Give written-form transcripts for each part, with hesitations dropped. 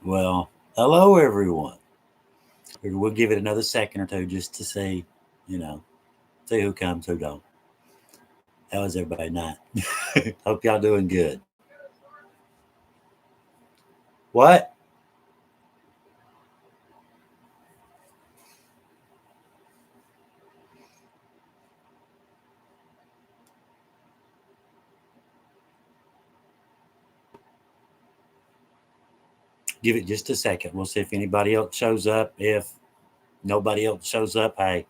Well, hello everyone. We'll give it another second or two just to see, you know, see who comes, who don't. How is everybody tonight? Hope y'all doing good. What? Give it just a second. We'll see if anybody else shows up. If nobody else shows up, hey,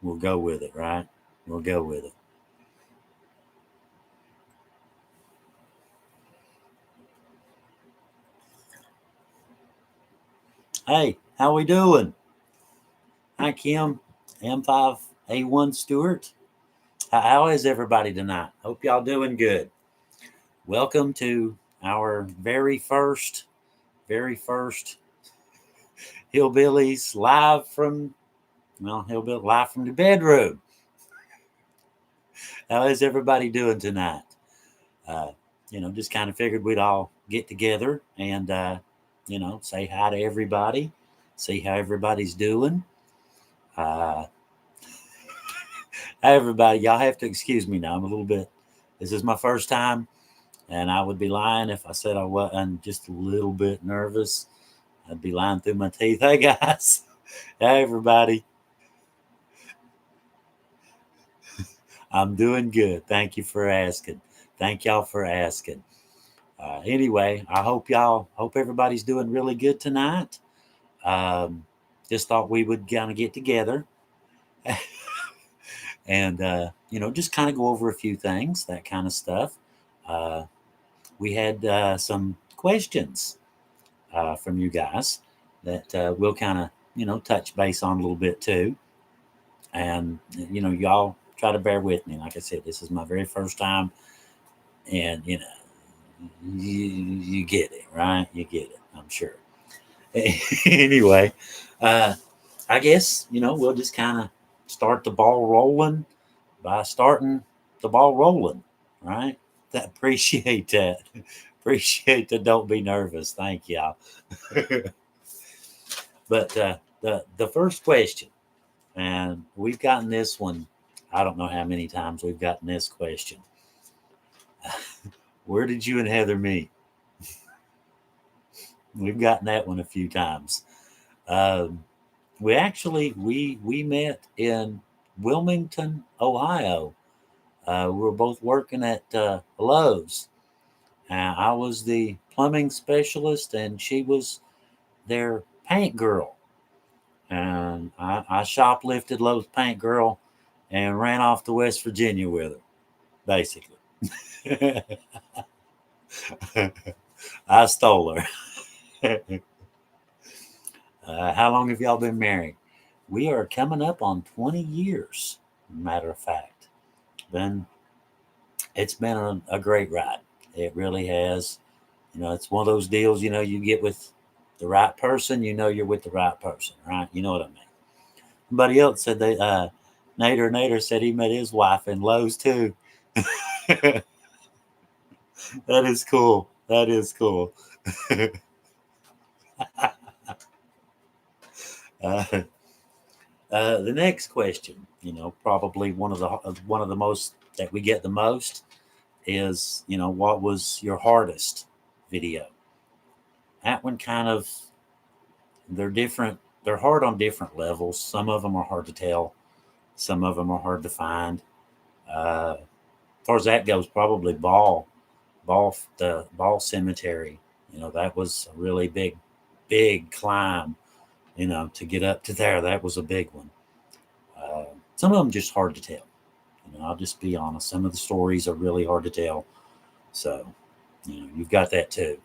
we'll go with it, right? We'll go with it. Hey, how we doing? Hi, Kim. M5A1 Stewart. How is everybody tonight? Hope y'all doing good. Welcome to our very first Hillbillies live from the bedroom. How is everybody doing tonight? Uh, just kind of figured we'd all get together and, say hi to everybody, see how everybody's doing. Uh, everybody, y'all have to excuse me now. This is my first time, and I would be lying if I said I wasn't just a little bit nervous. I'd be lying through my teeth. Hey, guys. Hey, everybody. I'm doing good. Thank you for asking. Thank y'all for asking. Anyway, hope everybody's doing really good tonight. Um, just thought we would kind of get together and, just kind of go over a few things, that kind of stuff. Uh, we had some questions from you guys that we'll kind of, touch base on a little bit too. And, y'all try to bear with me. Like I said, this is my very first time. And, you get it, right? You get it, I'm sure. Anyway, I guess, we'll just kind of start the ball rolling by starting the ball rolling, right? Appreciate that. Appreciate that. Don't be nervous. Thank y'all. But the first question, and we've gotten this one, I don't know how many times we've gotten this question. Where did you and Heather meet? We've gotten that one a few times. Um, we met in Wilmington, Ohio. We were both working at Lowe's. I was the plumbing specialist, and she was their paint girl. And I shoplifted Lowe's paint girl and ran off to West Virginia with her, basically. I stole her. How long have y'all been married? We are coming up on 20 years, matter of fact. Then it's been a great ride. It really has. It's one of those deals, you get with the right person, you're with the right person, right? You know what I mean? Somebody else said Nader said he met his wife in Lowe's too. That is cool. That is cool. uh, the next question, probably one of the most that we get the most is, what was your hardest video? That one kind of, they're different. They're hard on different levels. Some of them are hard to tell. Some of them are hard to find. As far as that goes, probably the Ball Cemetery. That was a really big climb. To get up to there, that was a big one. Some of them just hard to tell. I'll just be honest. Some of the stories are really hard to tell. So, you've got that too.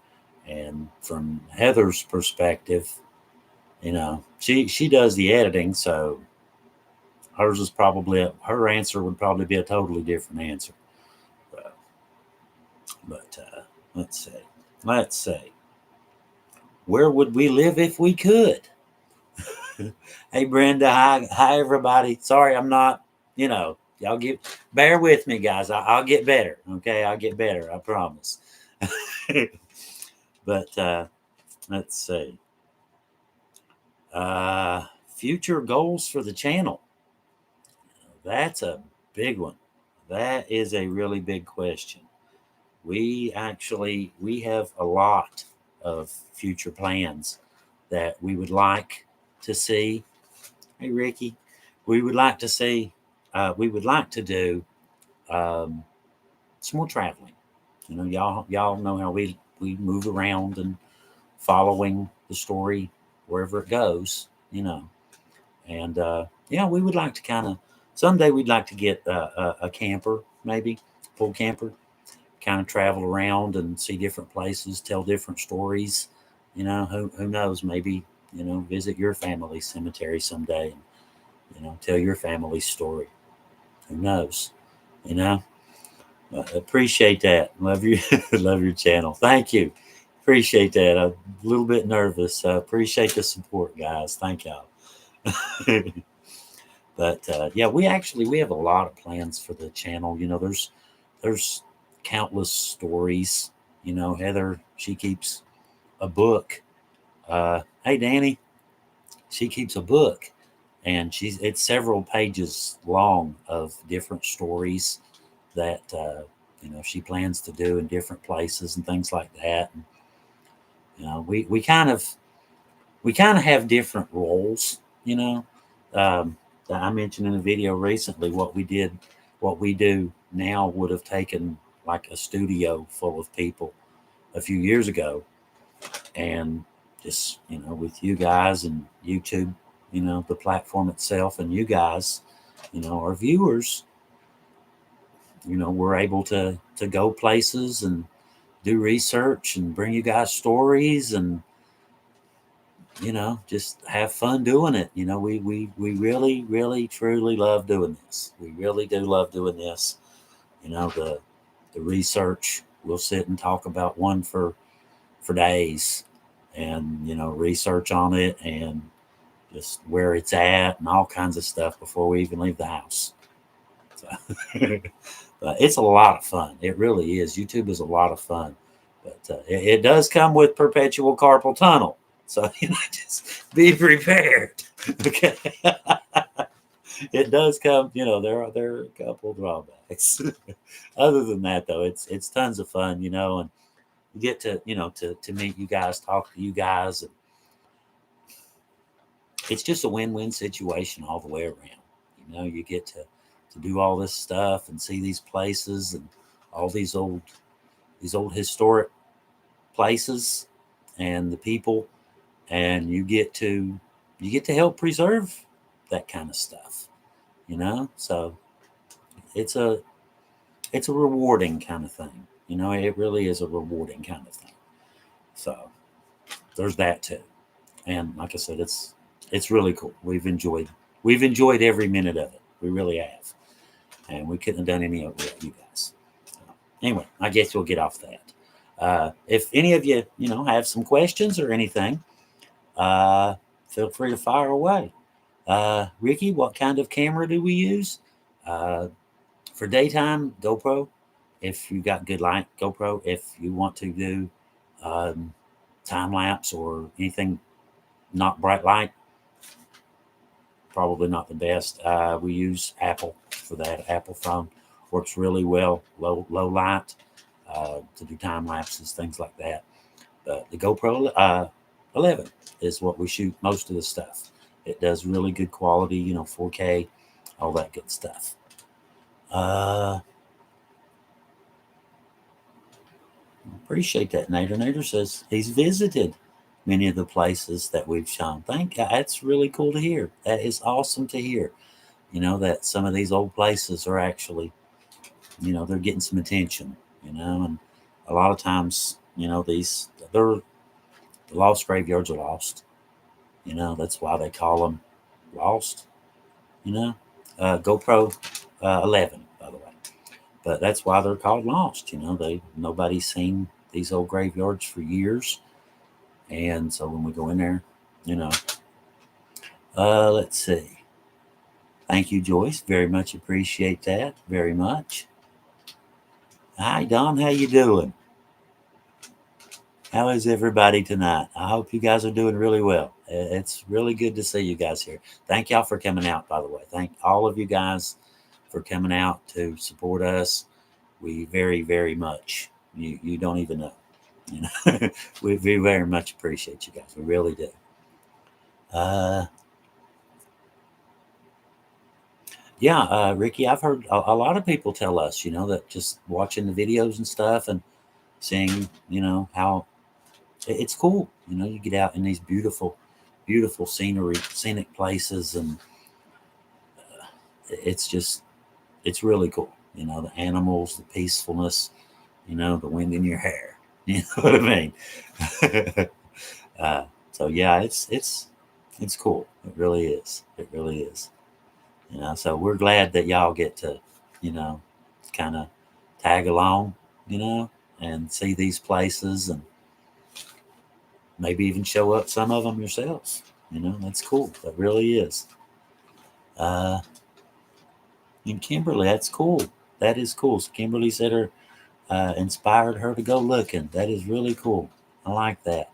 And from Heather's perspective, she does the editing, so her answer would probably be a totally different answer. But let's say, where would we live if we could? Hey, Brenda. Hi, everybody. Sorry, I'm not. Y'all bear with me, guys. I'll get better. Okay, I'll get better. I promise. But Let's see. Future goals for the channel. That's a big one. That is a really big question. We have a lot of future plans that we would like to see. Hey, Ricky, we would like to see. We would like to do um, some more traveling. You know, y'all know how we move around and following the story wherever it goes. You know, and yeah, we would like to kind of someday we'd like to get a camper, maybe full camper, kind of travel around and see different places, tell different stories. You know, who knows? Maybe visit your family's cemetery someday, and tell your family's story. Who knows? You know, appreciate that. Love you, love your channel. Thank you. Appreciate that. I'm a little bit nervous. Appreciate the support, guys. Thank y'all. But yeah, we have a lot of plans for the channel. You know, there's countless stories. You know, Heather, she keeps a book. Hey, Danny, she keeps a book, and it's several pages long of different stories that she plans to do in different places and things like that. And, we kind of have different roles. You know, that I mentioned in a video recently what we do now would have taken like a studio full of people a few years ago, and just with you guys and YouTube, the platform itself, and you guys, our viewers, we're able to go places and do research and bring you guys stories and just have fun doing it. We really, really, truly love doing this. We really do love doing this. The research. We'll sit and talk about one for days, and research on it and just where it's at and all kinds of stuff before we even leave the house. So, but it's a lot of fun. It really is. YouTube is a lot of fun, but it does come with perpetual carpal tunnel. So just be prepared. Okay, it does come. There are a couple of drawbacks. Other than that, though, it's tons of fun. And you get to to meet you guys, talk to you guys, and it's just a win-win situation all the way around. You get to do all this stuff and see these places and all these old historic places and the people, and you get to help preserve that kind of stuff. So it's a it's a rewarding kind of thing. It really is a rewarding kind of thing. So there's that too. And like I said, it's really cool. We've enjoyed every minute of it. We really have, and we couldn't have done any of it without you guys. So, anyway, I guess we'll get off that. If any of you have some questions or anything, feel free to fire away. Ricky, what kind of camera do we use? For daytime, GoPro. If you got good light, GoPro. If you want to do time lapse or anything not bright light, probably not the best. We use Apple for that. Apple phone works really well, low light, to do time lapses, things like that. But the GoPro 11 is what we shoot most of the stuff. It does really good quality, 4K, all that good stuff. Appreciate that. Nader says he's visited many of the places that we've shown. Thank God. That's really cool to hear. That is awesome to hear. That some of these old places are actually, they're getting some attention, and a lot of times, the lost graveyards are lost. That's why they call them lost, GoPro 11, by the way. But that's why they're called lost. Nobody's seen these old graveyards for years. And so when we go in there, let's see. Thank you, Joyce. Very much appreciate that. Very much. Hi, Don. How you doing? How is everybody tonight? I hope you guys are doing really well. It's really good to see you guys here. Thank y'all for coming out, by the way. Thank all of you guys for coming out to support us. We very, very much. You don't even know. You know, we very much appreciate you guys. We really do. Uh, yeah, Ricky, I've heard a lot of people tell us, that just watching the videos and stuff and seeing, how it's cool. You get out in these beautiful, beautiful scenic places, and it's just, it's really cool. The animals, the peacefulness, the wind in your hair. You know what I mean? So yeah, it's cool. It really is. It really is. So we're glad that y'all get to, you know, kind of tag along, and see these places and maybe even show up some of them yourselves. That's cool. That really is. Uh, and Kimberly, that's cool. That is cool. So Kimberly said inspired her to go looking. That is really cool. I like that.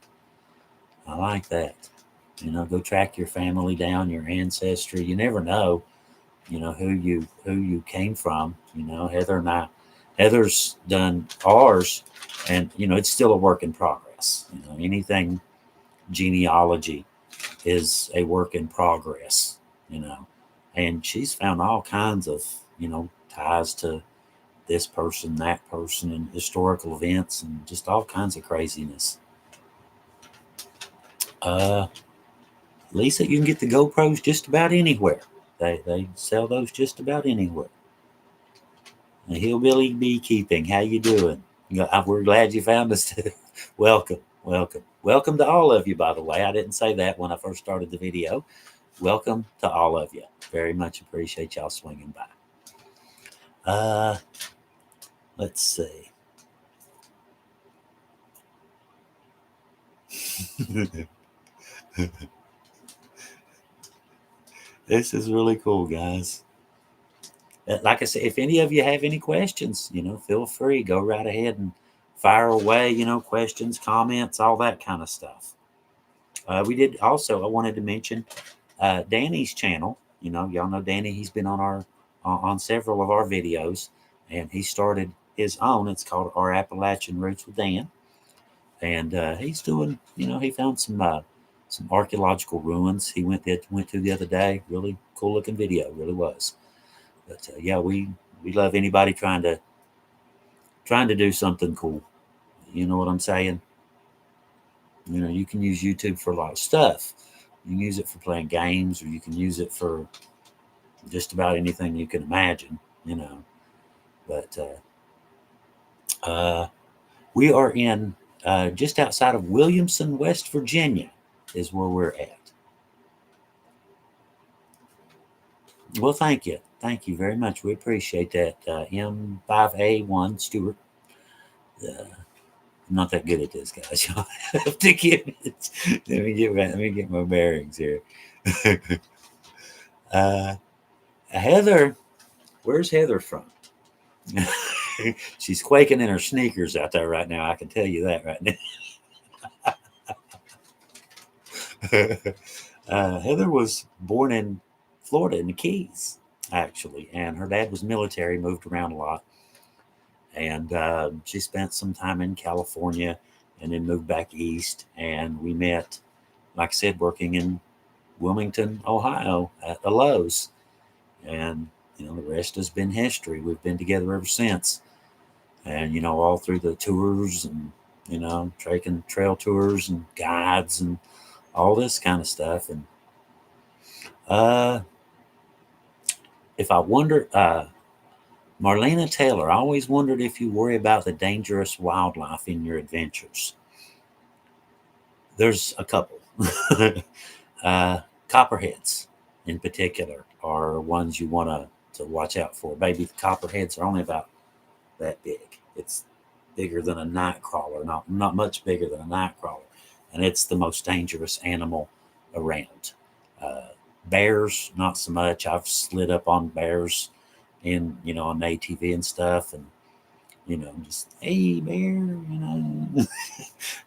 I like that. Go track your family down, your ancestry. You never know, who you came from. Heather and I, Heather's done ours, and it's still a work in progress. Anything genealogy is a work in progress. You know, and she's found all kinds of ties to this person, that person, and historical events, and just all kinds of craziness. Uh, Lisa, you can get the GoPros just about anywhere. They sell those just about anywhere. The Hillbilly Beekeeping, how you doing? We're glad you found us. Welcome, welcome, welcome to all of you. By the way, I didn't say that when I first started the video. Welcome to all of you. Very much appreciate y'all swinging by. Let's see. This is really cool, guys. Like I said, if any of you have any questions, feel free, go right ahead and fire away, questions, comments, all that kind of stuff. We did also, I wanted to mention Danny's channel. Y'all know Danny, he's been on several of our videos, and he started his own. It's called Our Appalachian Roots with Dan. And he's doing, he found some archaeological ruins he went to the other day. Really cool looking video, really was. But yeah, we love anybody trying to do something cool. You know what I'm saying? You can use YouTube for a lot of stuff. You can use it for playing games, or you can use it for just about anything you can imagine. But we are in just outside of Williamson, West Virginia, is where we're at. Well, thank you. Thank you very much. We appreciate that. M5A1 Stewart. I'm not that good at this, guys. Y'all have to give it. Let me get my bearings here. Heather, where's Heather from? She's quaking in her sneakers out there right now. I can tell you that right now. Heather was born in Florida in the Keys, actually, and her dad was military, moved around a lot, and she spent some time in California, and then moved back east. And we met, like I said, working in Wilmington, Ohio, at the Lowe's, and the rest has been history. We've been together ever since, and all through the tours, and taking trail tours and guides and all this kind of stuff. And if I wonder, Marlena Taylor, I always wondered if you worry about the dangerous wildlife in your adventures. There's a couple. Copperheads, in particular, are ones you want to watch out for. Maybe the copperheads are only about that big. It's bigger than a night crawler, not much bigger than a night crawler, and it's the most dangerous animal around. Bears, not so much. I've slid up on bears on ATV and stuff, and just, hey, bear,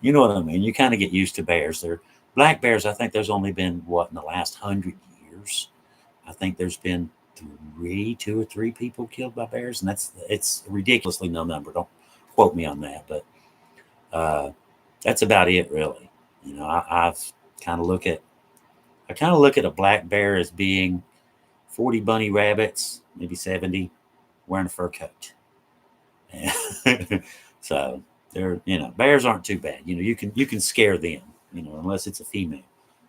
you know what I mean? You kind of get used to bears. They're black bears. I think there's only been, what, in the last 100 years? I think there's been two or three people killed by bears, and it's a ridiculously no number. Don't quote me on that, but uh, that's about it, really. I've kind of look at I kind of look at a black bear as being 40 bunny rabbits, maybe 70, wearing a fur coat. So bears aren't too bad. You can scare them. Unless it's a female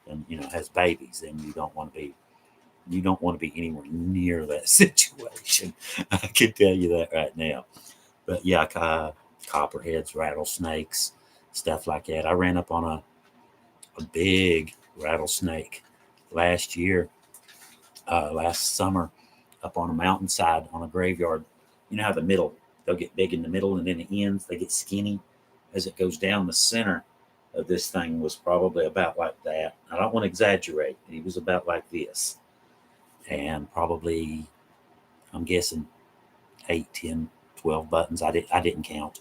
and has babies, then you don't want to be anywhere near that situation. I can tell you that right now. But yeah, copperheads, rattlesnakes, stuff like that. I ran up on a big rattlesnake last year, last summer, up on a mountainside on a graveyard. You know how the middle, they'll get big in the middle, and then the ends, they get skinny as it goes down. The center of this thing was probably about like that. I don't want to exaggerate. He was about like this. And probably, I'm guessing, 8, 10, 12 buttons. I didn't count.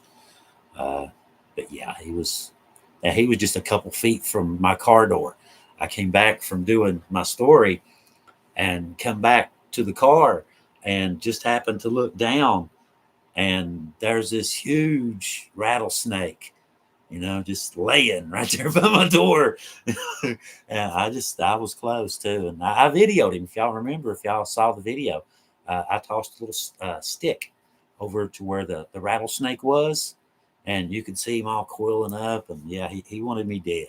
Uh, but yeah, he was just a couple feet from my car door. I came back from doing my story and come back to the car and just happened to look down, and there's this huge rattlesnake, just laying right there by my door. And I was close too. And I videoed him. If y'all remember, if y'all saw the video, I tossed a little stick over to where the rattlesnake was, and you could see him all coiling up. And yeah, he wanted me dead.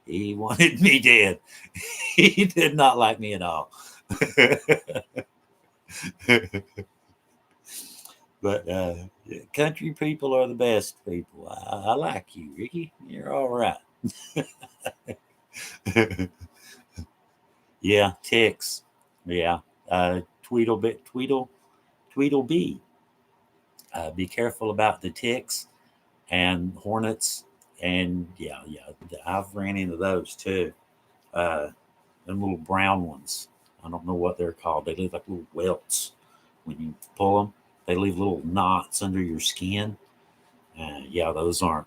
He wanted me dead. He did not like me at all. But country people are the best people. I like you, Ricky. You're all right. Yeah, ticks. Yeah, Tweedledee. Be careful about the ticks and hornets. And yeah, I've ran into those too. Uh, them little brown ones. I don't know what they're called. They leave like little welts when you pull them. They leave little knots under your skin. Yeah, those aren't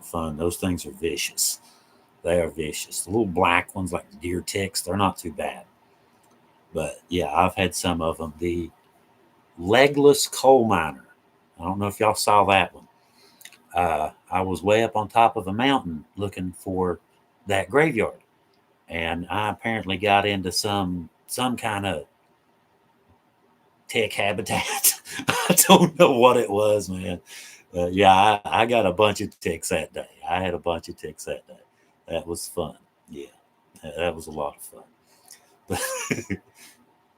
fun. Those things are vicious. They are vicious. The little black ones, like the deer ticks, they're not too bad. But yeah, I've had some of them. The legless coal miner. I don't know if y'all saw that one. I was way up on top of a mountain looking for that graveyard, and I apparently got into some kind of tick habitat. I don't know what it was, man. Yeah, I got a bunch of ticks that day. I had a bunch of ticks that day. That was fun. Yeah, that was a lot of fun. But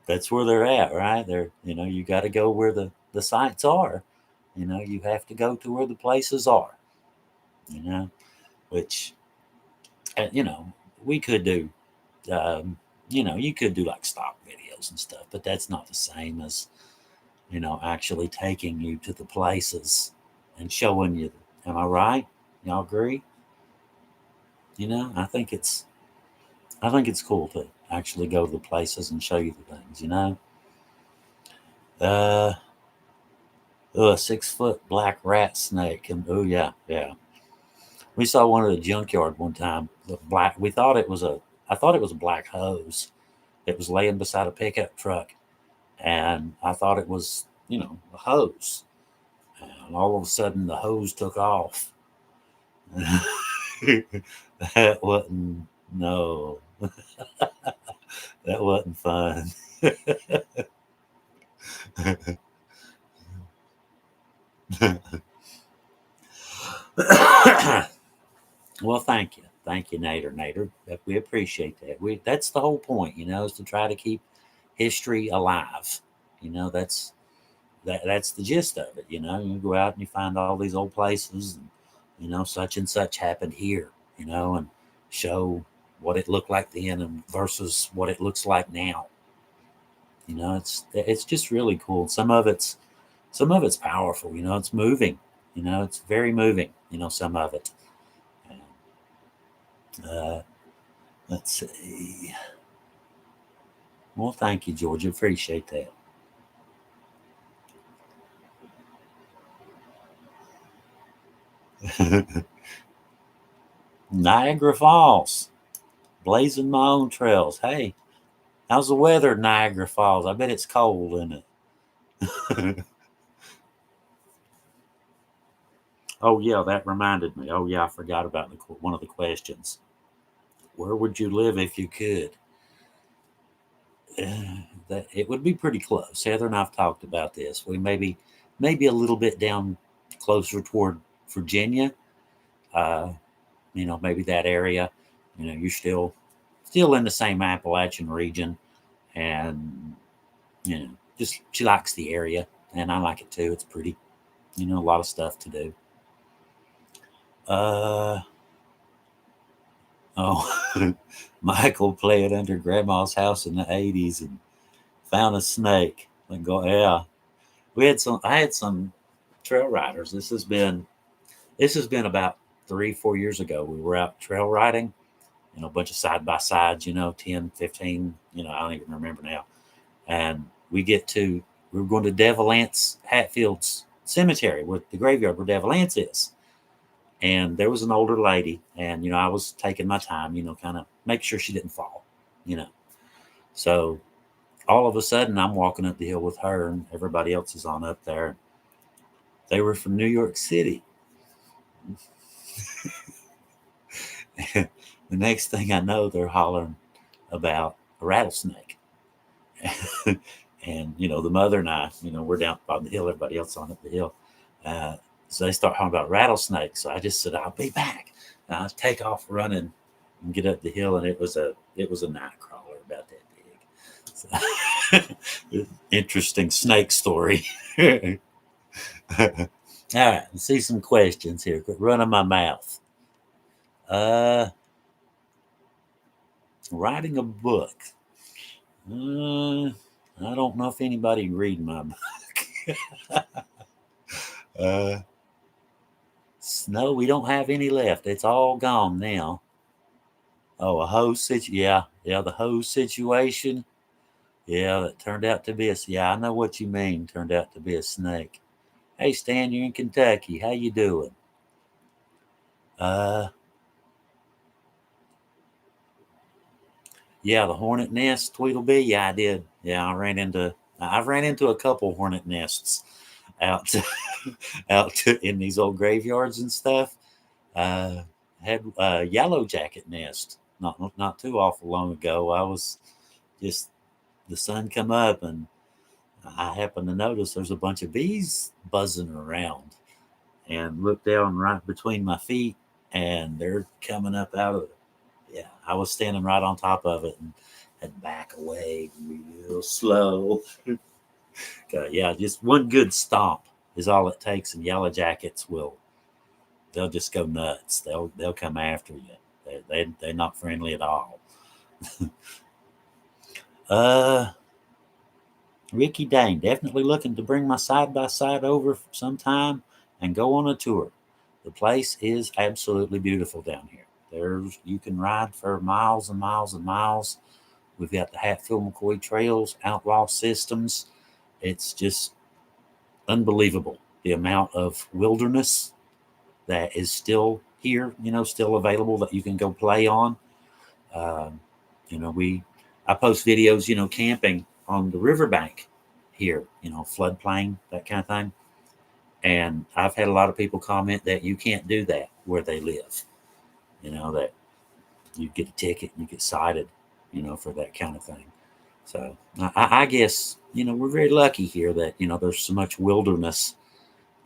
that's where they're at, right? You got to go where the sites are. You have to go to where the places are. You know, which you know we could do. You could do like stock videos and stuff, but that's not the same as actually taking you to the places and showing you. Am I right? Y'all agree? I think it's cool to actually go to the places and show you the things. Uh, a 6-foot black rat snake, and oh yeah, yeah. We saw one at a junkyard one time. The black. We thought it was a. I thought it was a black hose. It was laying beside a pickup truck, and I thought it was a hose. And all of a sudden, the hose took off. That wasn't no. That wasn't fun. Well, thank you, Nader. We appreciate that. That's the whole point, is to try to keep history alive. That's the gist of it. You go out and you find all these old places, and such and such happened here. And show what it looked like then and versus what it looks like now. It's just really cool. Some of it's powerful. It's moving. It's very moving. Some of it. Uh, let's see. Well, thank you, Georgia. Appreciate that. Niagara Falls, blazing my own trails. Hey, how's the weather in Niagara Falls? I bet it's cold, isn't it? Oh yeah, that reminded me. Oh yeah, I forgot about one of the questions. Where would you live if you could? That it would be pretty close. Heather and I've talked about this. We maybe a little bit down closer toward Virginia. Uh, maybe that area. You're still in the same Appalachian region, and just she likes the area, and I like it too. It's pretty. A lot of stuff to do. Uh, oh, Michael played under Grandma's house in the '80s and found a snake. And go, yeah. We had some. I had some trail riders. This has been about 3-4 years ago. We were out trail riding, a bunch of side by sides, 10, 15, I don't even remember now. And we were going to Devil Anse Hatfield's cemetery, where the graveyard where Devil Anse is. And there was an older lady, and I was taking my time, kind of make sure she didn't fall, you know. So all of a sudden, I'm walking up the hill with her, and everybody else is on up there. They were from New York City. The next thing I know, they're hollering about a rattlesnake. And the mother and I, we're down on the hill, everybody else on up the hill. So they start talking about rattlesnakes. So I just said, I'll be back. And I take off running and get up the hill, and it was a night crawler about that big. So, interesting snake story. All right, let's see some questions here. Quit running my mouth. Writing a book. I don't know if anybody read my book. uh, no, we don't have any left. It's all gone now. Oh, a hose situation. Yeah, the hose situation. Yeah, that turned out to be I know what you mean. Turned out to be a snake. Hey, Stan, you're in Kentucky. How you doing? Uh, yeah, the hornet nest, Tweedledee. Yeah, I did. Yeah, I've ran into a couple hornet nests out in these old graveyards and stuff. Uh, had a yellow jacket nest not too awful long ago. I was just the sun come up, and I happened to notice there's a bunch of bees buzzing around, and looked down right between my feet, and they're coming up out of it. Yeah, I was standing right on top of it and had to back away real slow. Yeah, just one good stomp is all it takes, and yellow jackets they'll just go nuts. They'll come after you. They're not friendly at all. uh Ricky Dane, definitely looking to bring my side by side over sometime and go on a tour. The place is absolutely beautiful down here. You can ride for miles and miles and miles. We've got the Hatfield McCoy trails, outlaw systems. It's just unbelievable the amount of wilderness that is still here, still available that you can go play on. Um, we I post videos, camping on the riverbank here, floodplain, that kind of thing. And I've had a lot of people comment that you can't do that where they live. That you get a ticket, you get cited, for that kind of thing. So I guess we're very lucky here that there's so much wilderness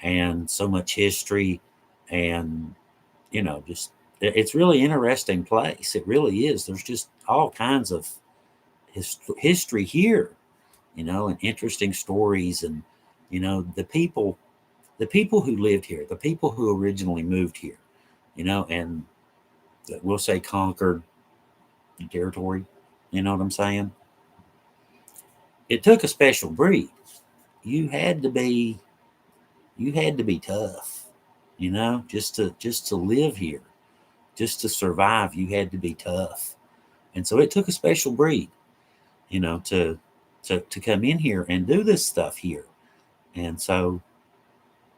and so much history, and just it's really interesting place. It really is. There's just all kinds of history here, and interesting stories, and the people who lived here, the people who originally moved here, and we'll say conquered territory. You know what I'm saying? It took a special breed. You had to be tough, just to live here, just to survive. You had to be tough, and so it took a special breed, to come in here and do this stuff here. And so,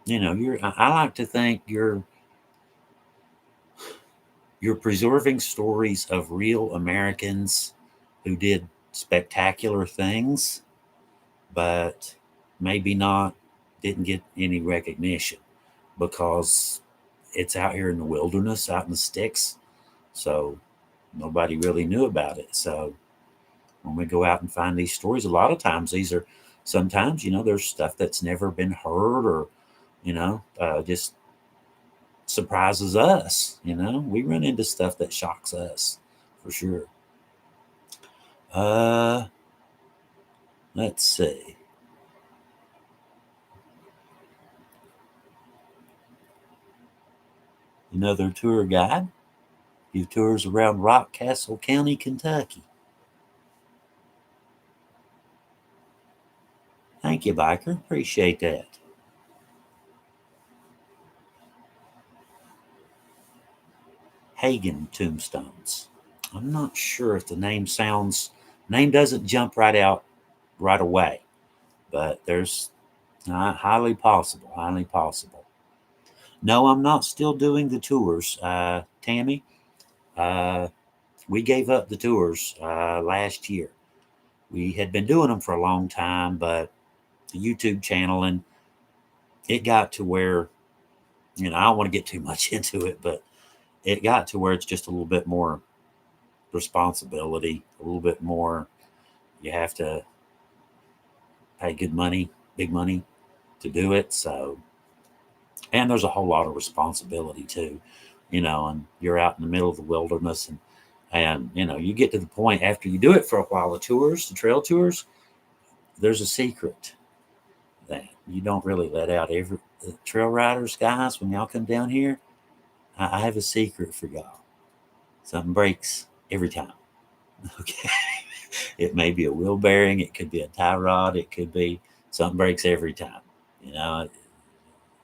I like to think You're preserving stories of real Americans who did spectacular things, but maybe not, didn't get any recognition because it's out here in the wilderness, out in the sticks. So nobody really knew about it. So when we go out and find these stories, a lot of times sometimes, there's stuff that's never been heard or, just surprises us. We run into stuff that shocks us for sure. Uh, let's see. Another tour guide. Give tours around Rockcastle County, Kentucky. Thank you, biker. Appreciate that. Hagen tombstones. I'm not sure if the name doesn't jump right out right away, but there's highly possible. Highly possible. No, I'm not still doing the tours, Tammy. Uh, we gave up the tours last year. We had been doing them for a long time, but the YouTube channel, and it got to where, I don't want to get too much into it, but it got to where it's just a little bit more responsibility, a little bit more. You have to pay good money, big money to do it. So, and there's a whole lot of responsibility too, and you're out in the middle of the wilderness, and you get to the point after you do it for a while, the trail tours, there's a secret that you don't really let out every the trail riders, guys, when y'all come down here. I have a secret for y'all. Something breaks every time. Okay. It may be a wheel bearing, it could be a tie rod, it could be something breaks every time. You know,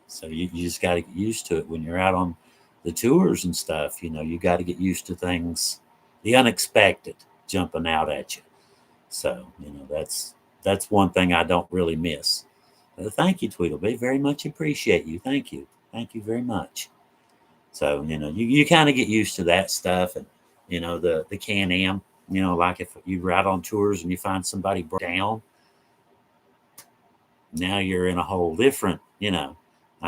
so you just got to get used to it when you're out on the tours and stuff. You got to get used to things, the unexpected jumping out at you. So that's one thing I don't really miss. Thank you, Tweedledee. Very much appreciate you. Thank you very much. So you kind of get used to that stuff, and the Can-Am. Like if you ride on tours and you find somebody down, now you're in a whole different. I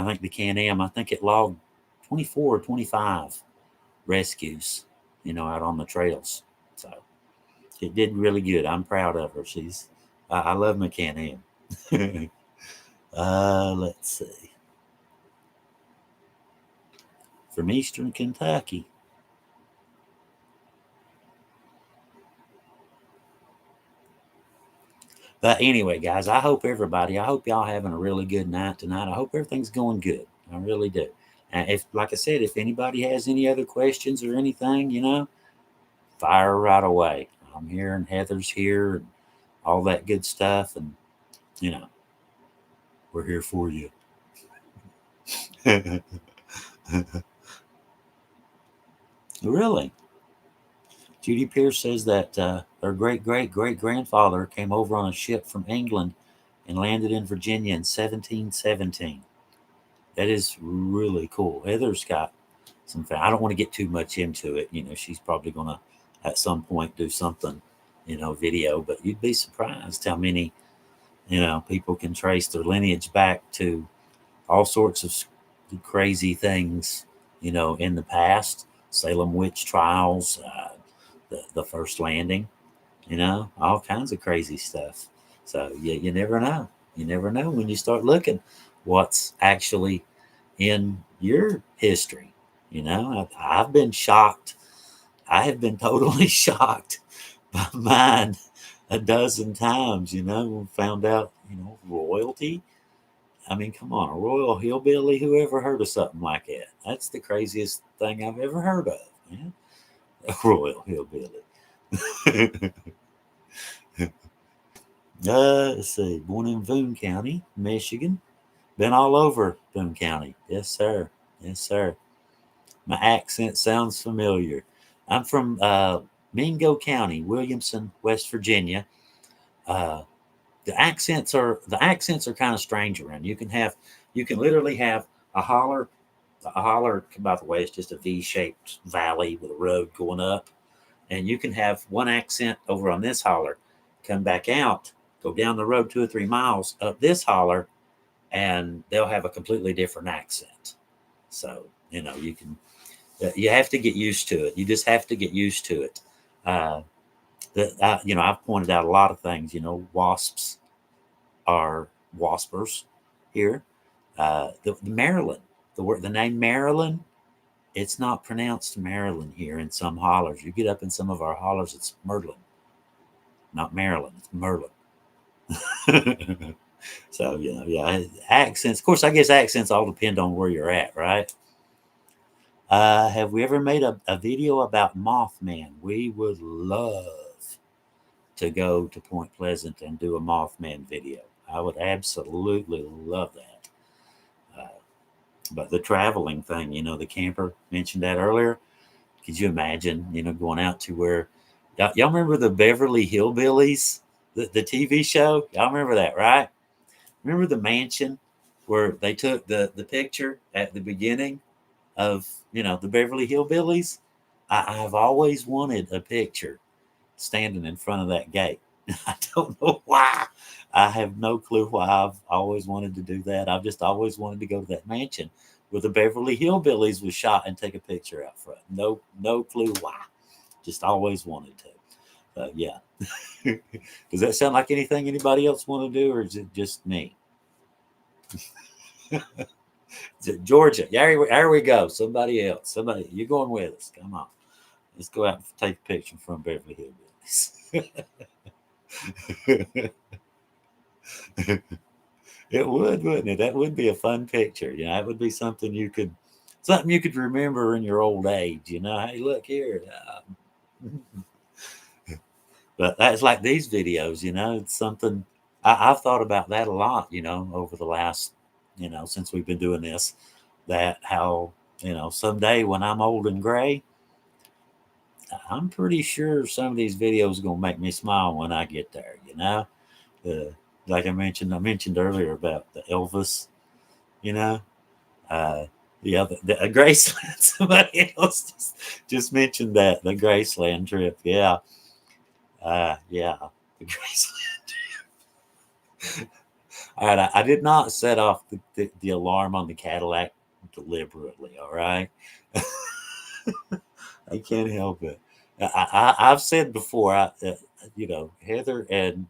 think the Can-Am. I think it logged 24 or 25 rescues. Out on the trails. So it did really good. I'm proud of her. I love my Can-Am. Let's see. From Eastern Kentucky. But anyway, guys, I hope y'all having a really good night tonight. I hope everything's going good. I really do. And like I said, if anybody has any other questions or anything, fire right away. I'm here and Heather's here and all that good stuff. And, we're here for you. Really? Judy Pierce says that her great great great grandfather came over on a ship from England and landed in Virginia in 1717. That is really cool. Heather's got some. I don't want to get too much into it. She's probably going to at some point do something, video. But you'd be surprised how many, people can trace their lineage back to all sorts of crazy things, in the past. Salem witch trials, the first landing, all kinds of crazy stuff. So you never know. You never know when you start looking what's actually in your history. I've been shocked. I have been totally shocked by mine a dozen times. Found out, royalty. I mean, come on, a royal hillbilly. Who ever heard of something like that? That's the craziest thing I've ever heard of. Man. A royal hillbilly. Let's see. Born in Boone County, Michigan. Been all over Boone County. Yes, sir. Yes, sir. My accent sounds familiar. I'm from Mingo County, Williamson, West Virginia. Uh, the accents are kind of strange around. You can literally have a holler A holler, by the way, is just a V-shaped valley with a road going up. And you can have one accent over on this holler, come back out, go down the road 2 or 3 miles up this holler, and they'll have a completely different accent. So, you can, you have to get used to it. You just have to get used to it. Uh, I've pointed out a lot of things. Wasps are waspers here. The Maryland, the name Maryland, it's not pronounced Maryland here in some hollers. You get up in some of our hollers, it's Merlin, not Maryland. It's Merlin. So yeah, accents. Of course, I guess accents all depend on where you're at, right? Have we ever made a video about Mothman? We would love to go to Point Pleasant and do a Mothman video. I would absolutely love that. But the traveling thing, the camper, mentioned that earlier. Could you imagine, going out to where y'all remember the Beverly Hillbillies, the TV show? Y'all remember that, right? Remember the mansion where they took the picture at the beginning of, the Beverly Hillbillies? I've always wanted a picture standing in front of that gate. I don't know why. I have no clue why I've always wanted to do that. I've just always wanted to go to that mansion where the Beverly Hillbillies was shot and take a picture out front. No clue why. Just always wanted to. Yeah. Does that sound like anything anybody else want to do, or is it just me? Is it Georgia? There we go. Somebody else. Somebody, you're going with us. Come on. Let's go out and take a picture from Beverly Hillbillies. It would, wouldn't it? That would be a fun picture. It would be something you could remember in your old age. Hey, look here. But that's like these videos. It's something I've thought about that a lot. Over the last, since we've been doing this, that how someday when I'm old and gray, I'm pretty sure some of these videos are gonna make me smile when I get there. Like I mentioned earlier about the Elvis, you know, uh, the other the Graceland. Somebody else just mentioned that the Graceland trip. Yeah, yeah, the Graceland. All right, I did not set off the alarm on the Cadillac deliberately. All right, I can't help it. I've said before, Heather and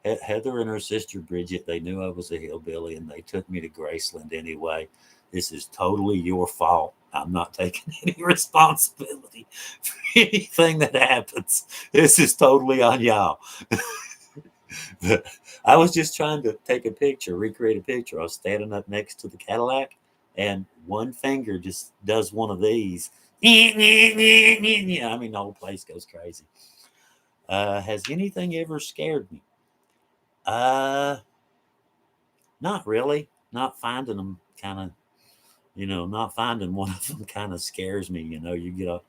her sister Bridget, they knew I was a hillbilly and they took me to Graceland anyway. This is totally your fault. I'm not taking any responsibility for anything that happens. This is totally on y'all. I was just trying to take a picture, recreate a picture. I was standing up next to the Cadillac, and one finger just does one of these. I mean, the whole place goes crazy. Has anything ever scared me? Uh, Not really. Not finding them kind of, not finding one of them kind of scares me. You go,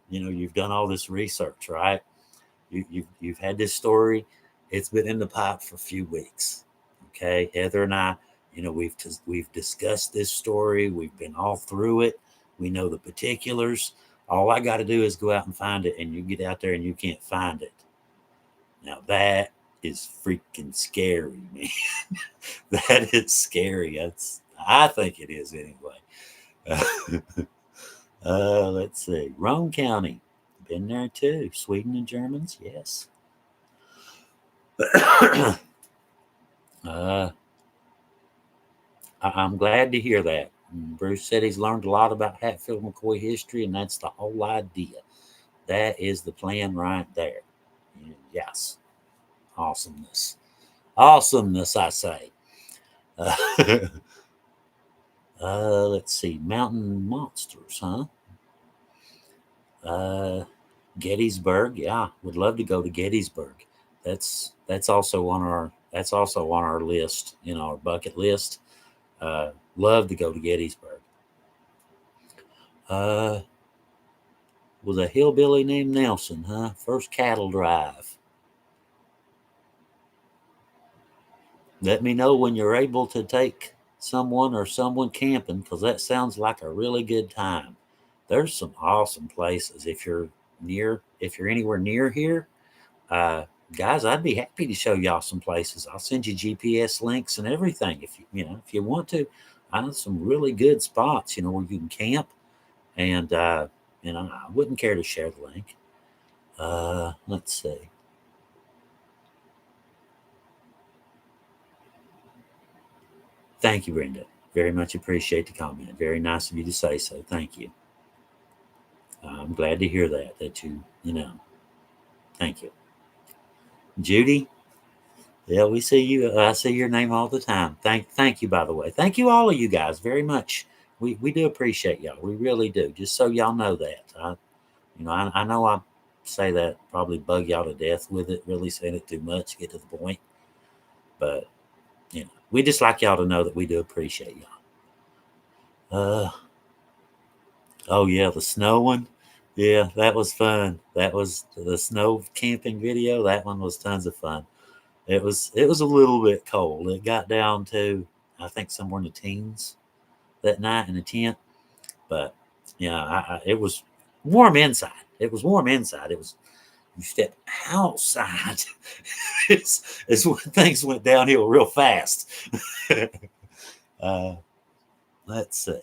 you've done all this research, right? You've had this story. It's been in the pipe for a few weeks. Okay, Heather and I, we've discussed this story. We've been all through it. We know the particulars. All I got to do is go out and find it, and you get out there and you can't find it. Now that is freaking scary, man. That is scary. I think it is anyway. Let's see. Rome County. Been there too. Sweden and Germans, yes. uh, I'm glad to hear that. Bruce said he's learned a lot about Hatfield McCoy history, and that's the whole idea. That is the plan right there. Yes. Awesomeness. Awesomeness, I say. Uh, let's see. Mountain monsters, huh? Uh, Gettysburg. Yeah, would love to go to Gettysburg. That's also on our list, our bucket list. Love to go to Gettysburg. Uh, with a hillbilly named Nelson, huh? First cattle drive. Let me know when you're able to take someone camping, because that sounds like a really good time. There's some awesome places if you're anywhere near here. Uh, Guys, I'd be happy to show y'all some places. I'll send you GPS links and everything if you want to. I know some really good spots, where you can camp, and I wouldn't care to share the link. Let's see. Thank you, Brenda. Very much appreciate the comment. Very nice of you to say so. Thank you. I'm glad to hear that thank you. Judy, yeah, we see you. I see your name all the time. Thank you, by the way. Thank you, all of you guys, very much. We do appreciate y'all. We really do. Just so y'all know that. I know I say that, probably bug y'all to death with it, really saying it too much, get to the point. But, we just like y'all to know that we do appreciate y'all. Oh yeah, the snow one. Yeah, that was fun. That was the snow camping video. That one was tons of fun. It was a little bit cold. It got down to, I think, somewhere in the teens that night in the tent. But yeah, it was warm inside. It was warm inside. It was, you step outside, it's when things went downhill real fast. uh, let's see.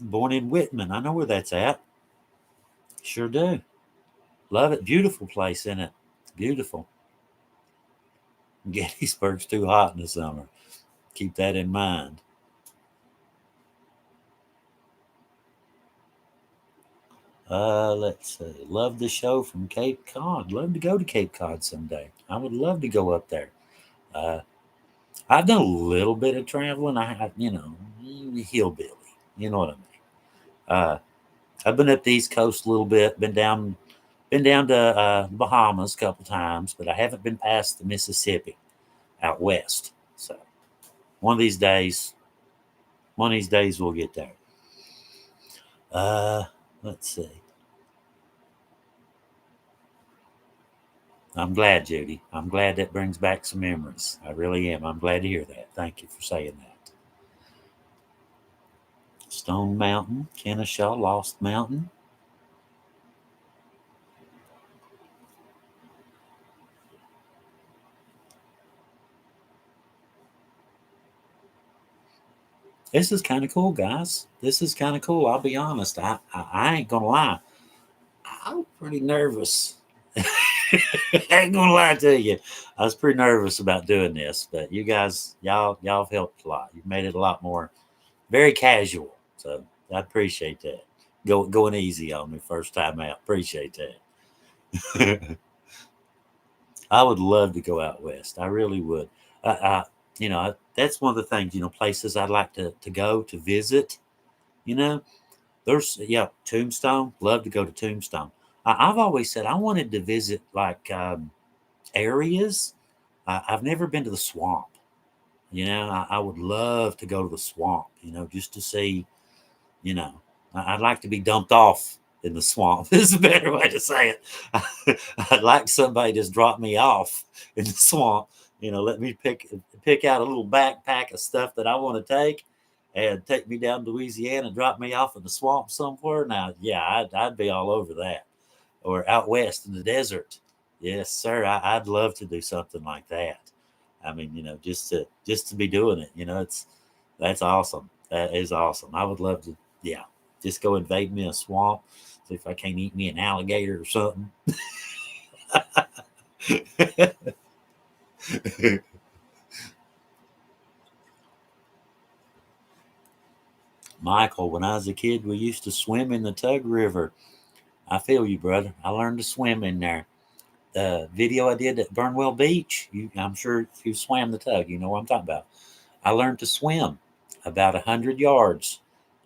Born in Whitman. I know where that's at. Sure do. Love it. Beautiful place, isn't it? Beautiful. Gettysburg's too hot in the summer. Keep that in mind. Let's see. Love the show from Cape Cod. Love to go to Cape Cod someday. I would love to go up there. Uh, I've done a little bit of traveling. Hillbilly. You know what I mean. Uh, I've been up the East Coast a little bit. Been down to Bahamas a couple times, but I haven't been past the Mississippi out west. So one of these days, we'll get there. Uh, let's see. I'm glad, Judy. I'm glad that brings back some memories. I really am. I'm glad to hear that. Thank you for saying that. Stone Mountain, Kennesaw, Lost Mountain. This is kind of cool, guys. This is kind of cool. I'll be honest. I ain't gonna lie. I'm pretty nervous. I ain't gonna lie to you. I was pretty nervous about doing this, but you guys, y'all have helped a lot. You've made it a lot more very casual. So I appreciate that. Going easy on me first time out. Appreciate that. I would love to go out west. I really would. That's one of the things. Places I'd like to go to visit. You know, there's Tombstone. Love to go to Tombstone. I've always said I wanted to visit like areas. I've never been to the swamp. I would love to go to the swamp. Just to see. You know, I'd like to be dumped off in the swamp. This is a better way to say it. I'd like somebody just drop me off in the swamp. Let me pick out a little backpack of stuff that I want to take, and take me down to Louisiana and drop me off in the swamp somewhere. Now, yeah, I'd be all over that. Or out west in the desert. Yes, sir. I'd love to do something like that. I mean, just to be doing it. That's awesome. That is awesome. I would love to. Yeah, just go invade me a swamp. See if I can't eat me an alligator or something. Michael, when I was a kid, we used to swim in the Tug River. I feel you, brother. I learned to swim in there. The video I did at Burnwell Beach, I'm sure if you swam the tug, you know what I'm talking about. I learned to swim about 100 yards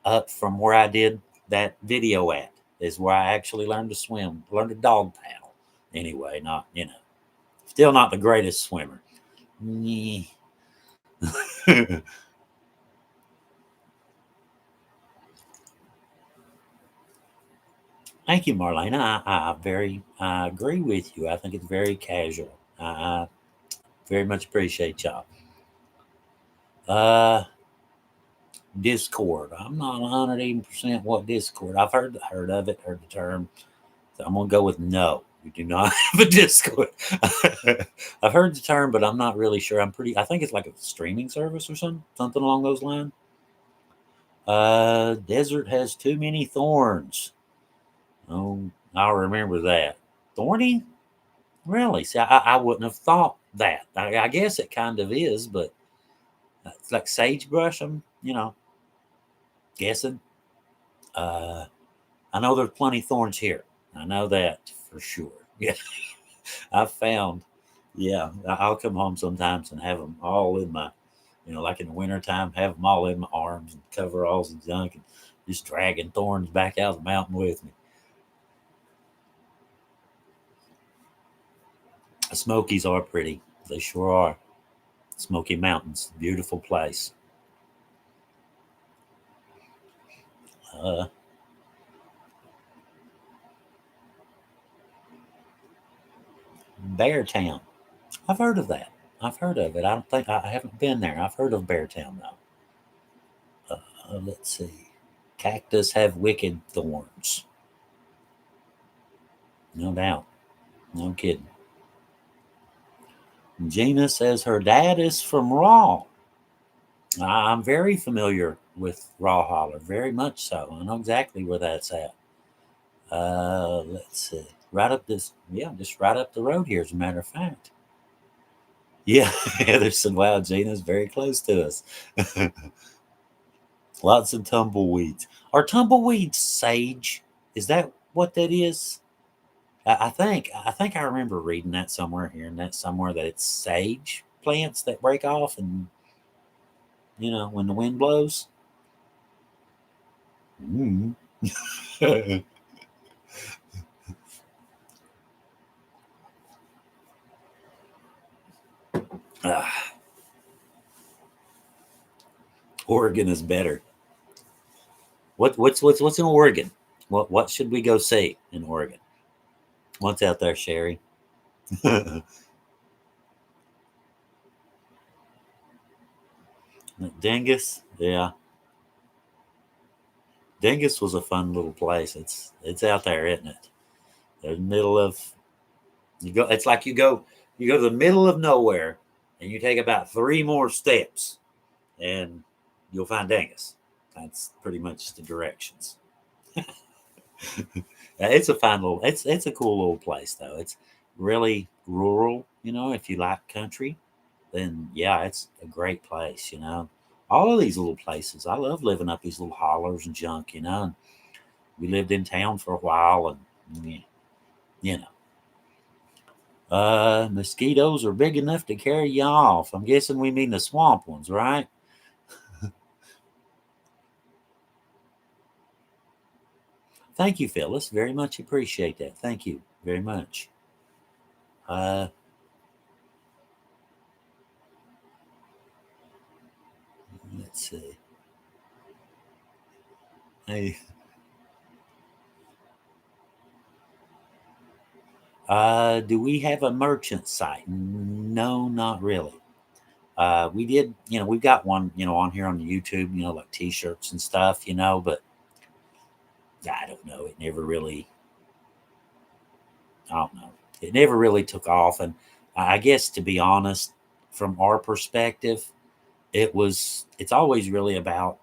up from where I did that video at, is where I actually learned to swim, learned to dog paddle. Anyway, still not the greatest swimmer. Thank you, Marlena. I agree with you. I think it's very casual. I very much appreciate y'all. Uh, Discord. I'm not 180% what Discord. I've heard of it, heard the term. So I'm gonna go with no. We do not have a Discord. I've heard the term, but I'm not really sure. I think it's like a streaming service or something along those lines. Desert has too many thorns. Oh, I'll remember that. Thorny? Really? See, I wouldn't have thought that. I guess it kind of is, but it's like sagebrush. I'm, guessing. Uh, I know there's plenty of thorns here. I know that for sure. Yeah, I've found. Yeah, I'll come home sometimes and have them all in my, like in the wintertime, have them all in my arms and coveralls and junk and just dragging thorns back out of the mountain with me. The Smokies are pretty. They sure are. Smoky Mountains, beautiful place. Uh, Beartown. I've heard of that. I've heard of it. I don't think I haven't been there. I've heard of Beartown though. Let's see. Cactus have wicked thorns. No doubt. No kidding. Gina says her dad is from Raw. I'm very familiar with Raw Holler, very much so. I know exactly where that's at. Let's see. Just right up the road here, as a matter of fact. Yeah, there's some wild Gina's very close to us. Lots of tumbleweeds. Are tumbleweeds sage? Is that what that is? I think I remember reading that somewhere, hearing that somewhere that it's sage plants that break off, and when the wind blows. Mm. Ah, Oregon is better. What's in Oregon? What should we go see in Oregon? What's out there, Sherry? Dingus, yeah. Dingus was a fun little place. It's out there, isn't it? In the middle of you go. It's like you go to the middle of nowhere, and you take about three more steps, and you'll find Dingus. That's pretty much the directions. It's a fun little. It's a cool little place though. It's really rural. If you like country, then yeah, it's a great place. All of these little places. I love living up these little hollers and junk. And we lived in town for a while, and you know, mosquitoes are big enough to carry you off. I'm guessing we mean the swamp ones, right? Thank you, Phyllis. Very much appreciate that. Thank you very much. Uh, let's see. Hey, do we have a merchant site? No, not really. We did, we've got one, on here on YouTube, like T-shirts and stuff, but I don't know. I don't know. It never really took off, and I guess to be honest, from our perspective, it's always really about.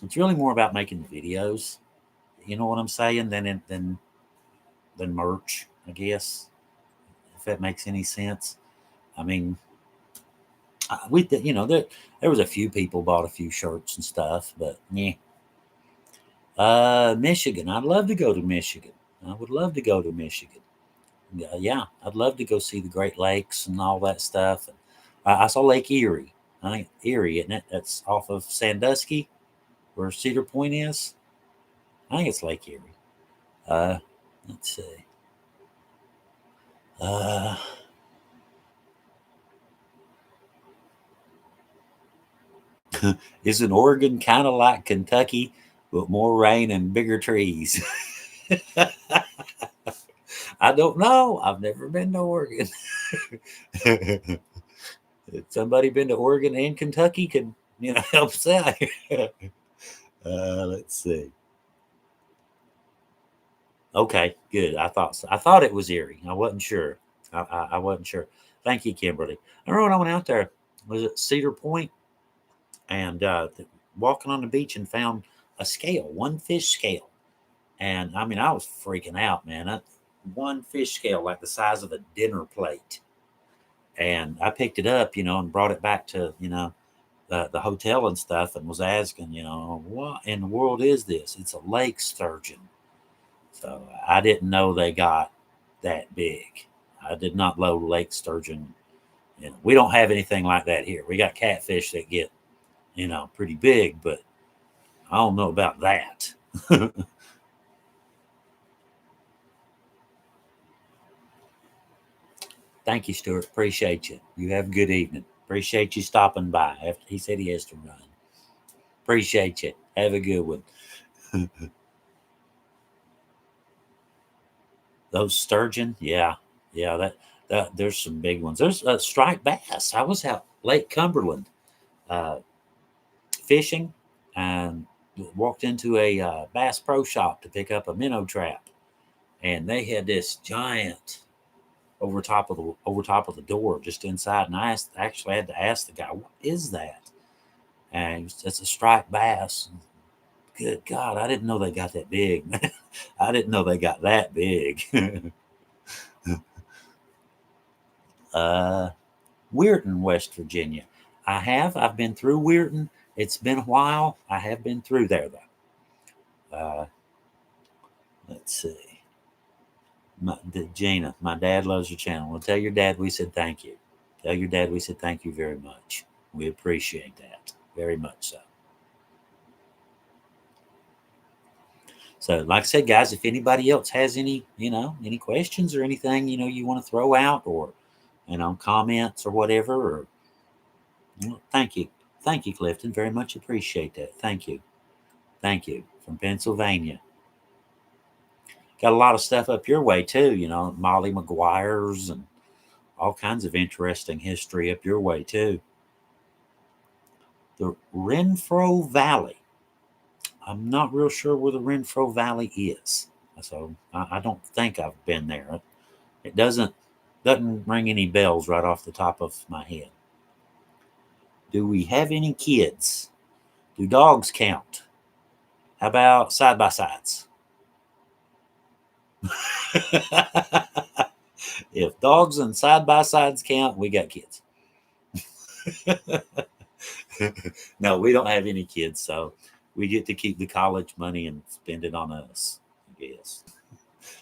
It's really more about making videos. You know what I'm saying? Than merch, I guess, if that makes any sense. I mean, there was a few people bought a few shirts and stuff, but yeah. Michigan. I'd love to go to Michigan. I would love to go to Michigan. Yeah, I'd love to go see the Great Lakes and all that stuff. And I saw Lake Erie. I think Erie, isn't it? That's off of Sandusky, where Cedar Point is. I think it's Lake Erie. Uh, let's see. Uh, isn't Oregon kind of like Kentucky, but more rain and bigger trees? I don't know. I've never been to Oregon. If somebody been to Oregon and Kentucky could, help us out here. Let's see. Okay, good. I thought so. I thought it was Erie. I wasn't sure. I wasn't sure. Thank you, Kimberly. I remember when I went out there, was it Cedar Point, and walking on the beach and found a scale, one fish scale. And I mean, I was freaking out, man. One fish scale like the size of a dinner plate. And I picked it up, and brought it back to, the hotel and stuff, and was asking, what in the world is this? It's a lake sturgeon. So I didn't know they got that big. I did not know lake sturgeon. We don't have anything like that here. We got catfish that get, pretty big, but I don't know about that. Thank you, Stuart. Appreciate you. You have a good evening. Appreciate you stopping by. After he said he has to run. Appreciate you. Have a good one. Those sturgeon, yeah, yeah. That there's some big ones. There's striped bass. I was out Lake Cumberland uh, fishing and walked into a Bass Pro Shop to pick up a minnow trap, and they had this giant over top of the door just inside. And actually had to ask the guy, "What is that?" And it's a striped bass. Good God, I didn't know they got that big. I didn't know they got that big. uh, Weirton, West Virginia. I've been through Weirton. It's been a while. I have been through there though. Let's see. Gina, my dad loves your channel. Well, tell your dad we said thank you. Tell your dad we said thank you very much. We appreciate that very much so. So, like I said, guys, if anybody else has any questions or anything, you want to throw out, or, comments or whatever, or thank you. Thank you, Clifton. Very much appreciate that. Thank you. Thank you. From Pennsylvania. Got a lot of stuff up your way too, Molly McGuire's and all kinds of interesting history up your way too. The Renfro Valley. I'm not real sure where the Renfro Valley is. So I don't think I've been there. It doesn't ring any bells right off the top of my head. Do we have any kids? Do dogs count? How about side by sides? If dogs and side by sides count, we got kids. No, we don't have any kids, so we get to keep the college money and spend it on us, I guess.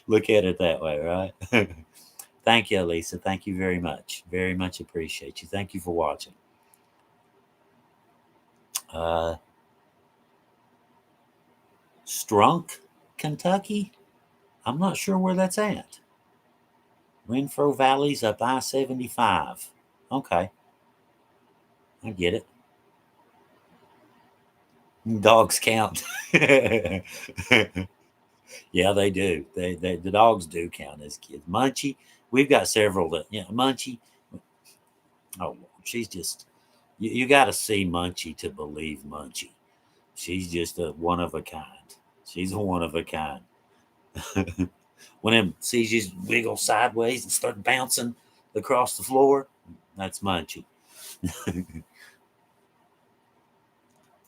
Look at it that way, right? Thank you, Lisa. Thank you very much. Very much appreciate you. Thank you for watching. Uh, Strunk, Kentucky? I'm not sure where that's at. Renfro Valley's up I-75. Okay. I get it. Dogs count. Yeah, they do. The dogs do count as kids. Munchie, we've got several that, Munchie. Oh, she's just, you got to see Munchie to believe Munchie. She's just a one of a kind. She's a one of a kind. When them sees you wiggle sideways and start bouncing across the floor, that's Munchie.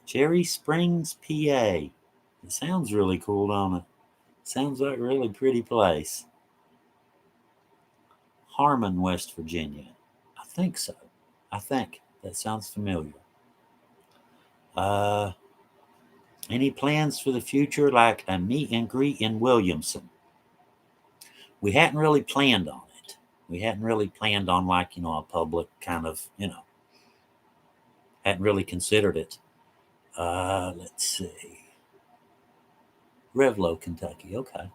Cherry Springs, PA. It sounds really cool, don't it? Sounds like a really pretty place. Harmon, West Virginia. I think so. I think that sounds familiar. Uh, any plans for the future, like a meet and greet in Williamson? We hadn't really planned on it. We hadn't really planned on a public kind of, hadn't really considered it. Let's see. Revlo, Kentucky. Okay.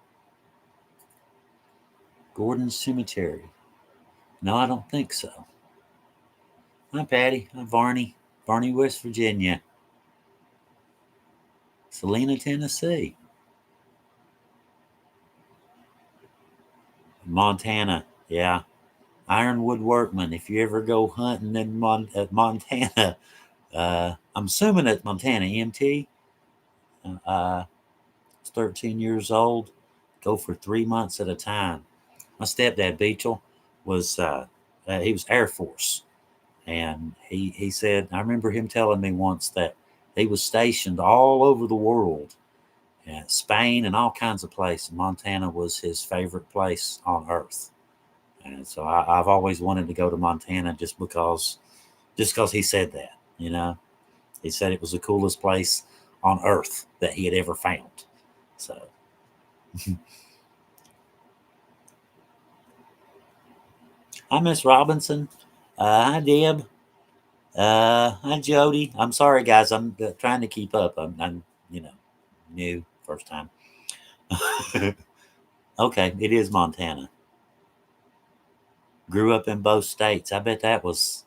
Gordon Cemetery. No, I don't think so. Hi, Patty. Hi, Varney. Varney, West Virginia. Salina, Tennessee. Montana. Yeah. Ironwood workman. If you ever go hunting in Montana, I'm assuming it's Montana, MT. Uh, 13 years old. Go for 3 months at a time. My stepdad Beechel he was Air Force, and he said, I remember him telling me once that he was stationed all over the world, Spain and all kinds of places. Montana was his favorite place on earth, and so I've always wanted to go to Montana just because he said that. He said it was the coolest place on earth that he had ever found. So. Hi, Miss Robinson. Hi, Deb. Hi, Jody. I'm sorry, guys. I'm trying to keep up. I'm new first time. Okay, it is Montana. Grew up in both states. I bet that's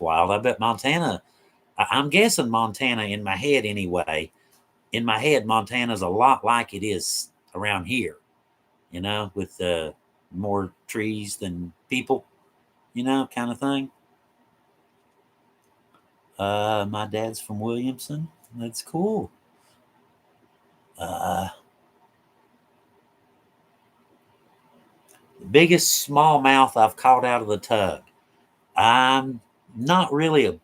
wild. I bet Montana. I'm guessing Montana in my head anyway. In my head, Montana's a lot like it is around here. With more trees than people. Kind of thing. My dad's from Williamson. That's cool. Uh, the biggest smallmouth I've caught out of the tub. I'm not really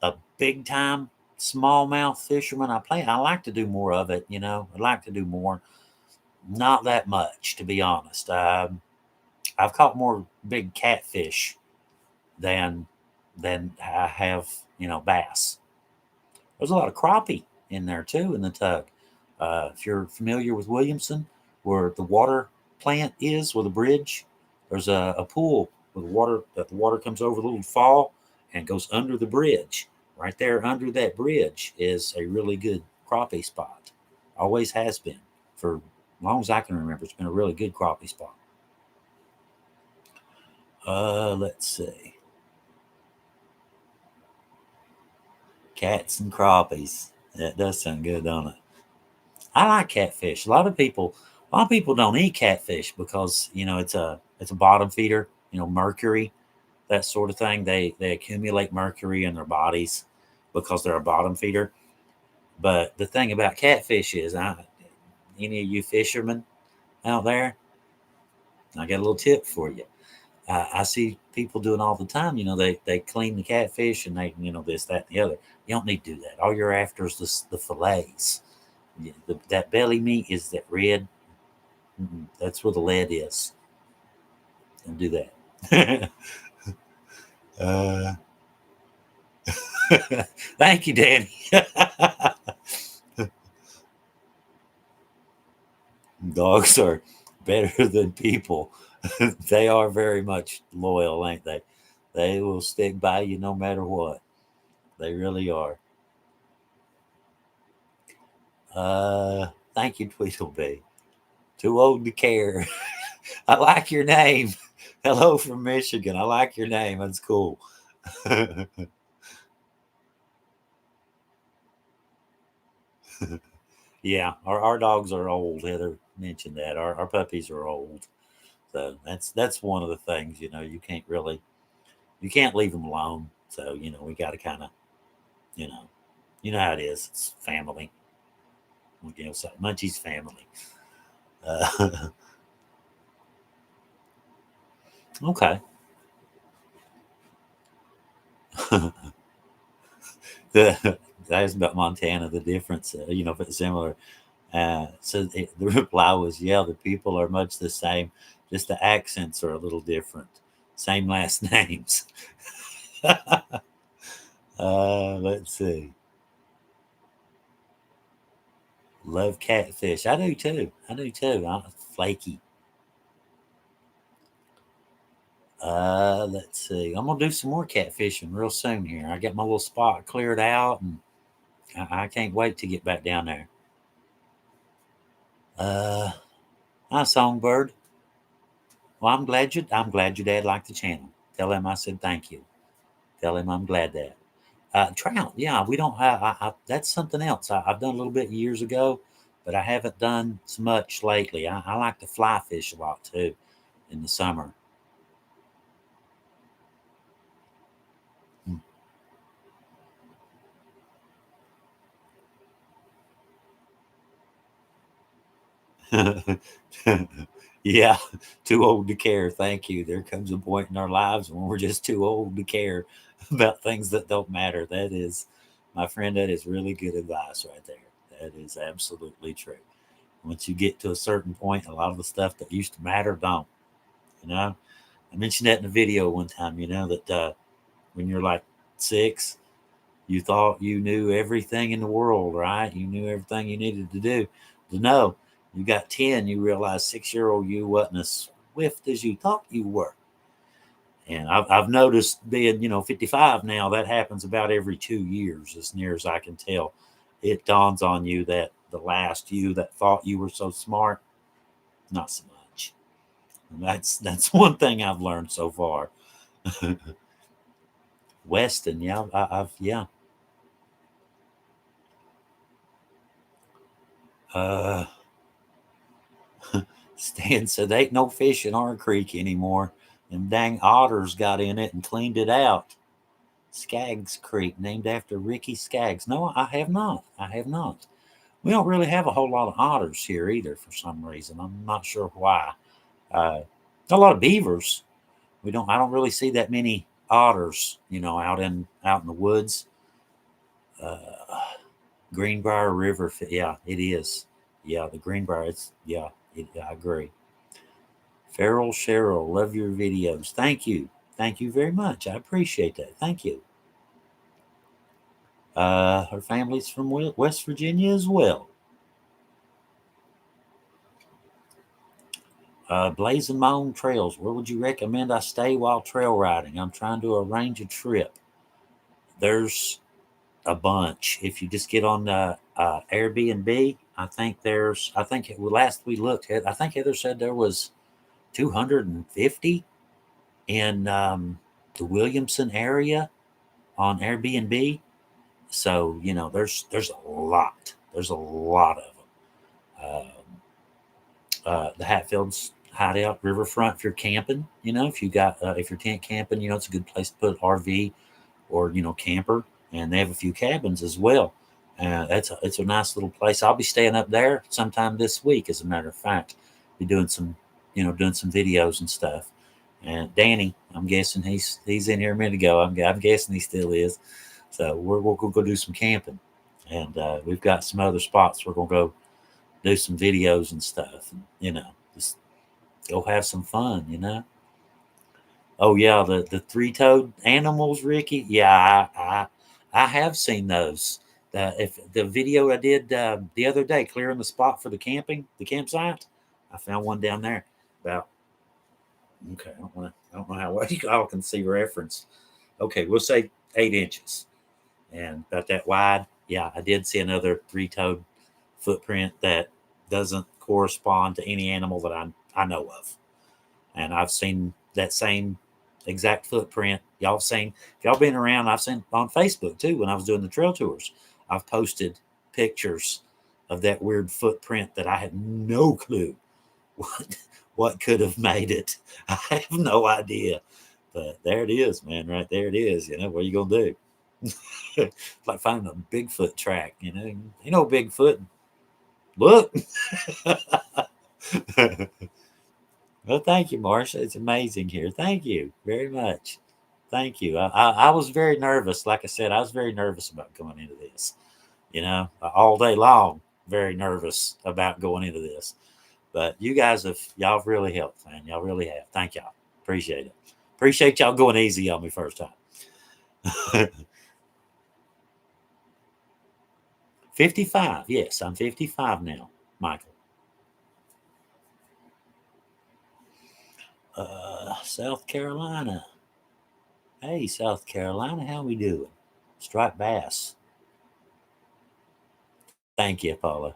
a big time smallmouth fisherman. I like to do more of it. I'd like to do more. Not that much, to be honest. I've caught more big catfish than I have, bass. There's a lot of crappie in there too in the tug. If you're familiar with Williamson, where the water plant is, with a bridge, there's a pool with water that the water comes over the little fall and goes under the bridge. Right there under that bridge is a really good crappie spot. Always has been for as long as I can remember. It's been a really good crappie spot. Let's see. Cats and crappies. That does sound good, don't it? I like catfish. A lot of people don't eat catfish because it's a bottom feeder. Mercury, that sort of thing. They accumulate mercury in their bodies because they're a bottom feeder. But the thing about catfish is, any of you fishermen out there, I got a little tip for you. I see people doing all the time. They clean the catfish and they this, that, and the other. You don't need to do that. All you're after is the fillets. That belly meat is that red. That's where the lead is. Don't do that. uh, Thank you, Danny. Dogs are better than people. They are very much loyal, ain't they? They will stick by you no matter what. They really are. Thank you, Tweedledee. Too old to care. I like your name. Hello from Michigan. I like your name. That's cool. Yeah, our dogs are old. Heather mentioned that. Our puppies are old. So that's one of the things, you can't leave them alone. So, we got to kind of, you know, how it is. It's family. So Munchie's family. Uh, okay. That's about Montana. The difference, if it's similar. The reply was, yeah, the people are much the same. Just the accents are a little different. Same last names. Let's see. Love catfish. I do too. I do too. I'm flaky. Let's see. I'm gonna do some more catfishing real soon here. I got my little spot cleared out, and I can't wait to get back down there. Uh, Hi, Songbird. Well, I'm glad your dad liked the channel. Tell him I said thank you. Tell him I'm glad that. Trout, yeah, we don't have. That's something else. I've done a little bit years ago, but I haven't done so much lately. I like to fly fish a lot too in the summer. Yeah, too old to care. Thank you. There comes a point in our lives when we're just too old to care about things that don't matter. That is, my friend, that is really good advice right there. That is absolutely true. Once you get to a certain point, a lot of the stuff that used to matter don't. You know, I mentioned that in a video one time. That when you're like 6, you thought you knew everything in the world, right? You knew everything you needed to know. You got 10, you realize 6-year-old you wasn't as swift as you thought you were. And I've noticed being, 55 now, that happens about every 2 years, as near as I can tell. It dawns on you that the last you that thought you were so smart, not so much. And that's one thing I've learned so far. Weston, yeah, yeah. Uh, Stan said, "There ain't no fish in our creek anymore. Them dang otters got in it and cleaned it out." Skaggs Creek, named after Ricky Skaggs. No, I have not. I have not. We don't really have a whole lot of otters here either for some reason. I'm not sure why. Uh, a lot of beavers. We don't. I don't really see that many otters. Out in the woods. Uh, Greenbrier River. Yeah, it is. Yeah, the Greenbrier. I agree. Farrell Cheryl, love your videos. Thank you. Thank you very much. I appreciate that. Thank you. Her family's from West Virginia as well. Blazing my own trails. Where would you recommend I stay while trail riding? I'm trying to arrange a trip. There's a bunch. If you just get on Airbnb, I think last we looked at, I think Heather said there was 250 in the Williamson area on Airbnb. So there's a lot. There's a lot of them. The Hatfields hideout riverfront. If you're camping, if you're tent camping, it's a good place to put RV or camper. And they have a few cabins as well. It's a nice little place. I'll be staying up there sometime this week. As a matter of fact, be doing some videos and stuff. And Danny, I'm guessing he's in here a minute ago. I'm guessing he still is. So we'll go do some camping, and we've got some other spots we're gonna go do some videos and stuff. And, just go have some fun. Oh yeah, the three-toed animals, Ricky. Yeah, I have seen those. If the video I did the other day, clearing the spot for the campsite, I found one down there. About okay, I don't know how well you all can see reference. Okay, we'll say 8 inches and about that wide. Yeah, I did see another three-toed footprint that doesn't correspond to any animal that I know of. And I've seen that same exact footprint. Y'all seen, if y'all been around, I've seen on Facebook too when I was doing the trail tours. I've posted pictures of that weird footprint that I had no clue what what could have made it. I have no idea. But there it is, man. Right there it is. What are you gonna do? Like finding a Bigfoot track, Bigfoot. Look. Well, thank you, Marsha. It's amazing here. Thank you very much. Thank you. I was very nervous. Like I said, I was very nervous about going into this. All day long, very nervous about going into this. But y'all have really helped, man. Y'all really have. Thank y'all. Appreciate it. Appreciate y'all going easy on me first time. 55. Yes, I'm 55 now, Michael. South Carolina. Hey, South Carolina, how we doing? Striped bass. Thank you, Paula.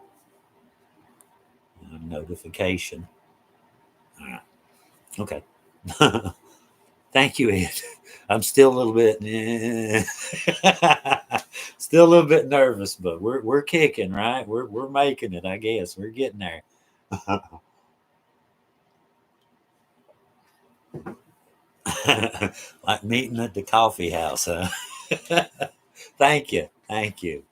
Notification. All right. Okay. Thank you, Ed. I'm still a little bit, still a little bit nervous, but we're kicking, right? We're making it. I guess we're getting there. Like meeting at the coffee house, huh? Thank you. Thank you.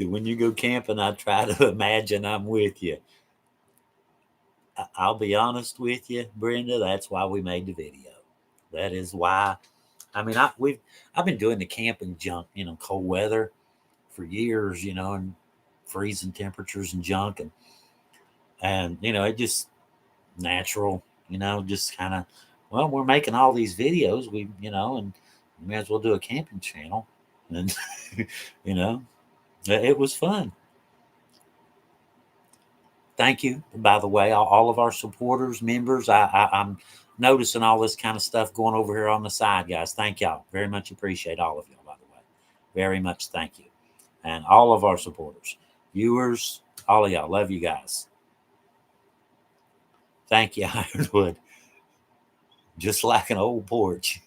When you go camping, I try to imagine I'm with you. I'll be honest with you, Brenda. That's why we made the video. That is why. I mean, I've been doing the camping junk, cold weather for years, and freezing temperatures and junk, and it just natural, just kind of. Well, we're making all these videos, and we may as well do a camping channel, and you know, it was fun. Thank you, by the way, all of our supporters, members. I'm noticing all this kind of stuff going over here on the side, guys. Thank y'all. Very much appreciate all of y'all, by the way. Very much thank you. And all of our supporters, viewers, all of y'all. Love you guys. Thank you, Ironwood. Just like an old porch.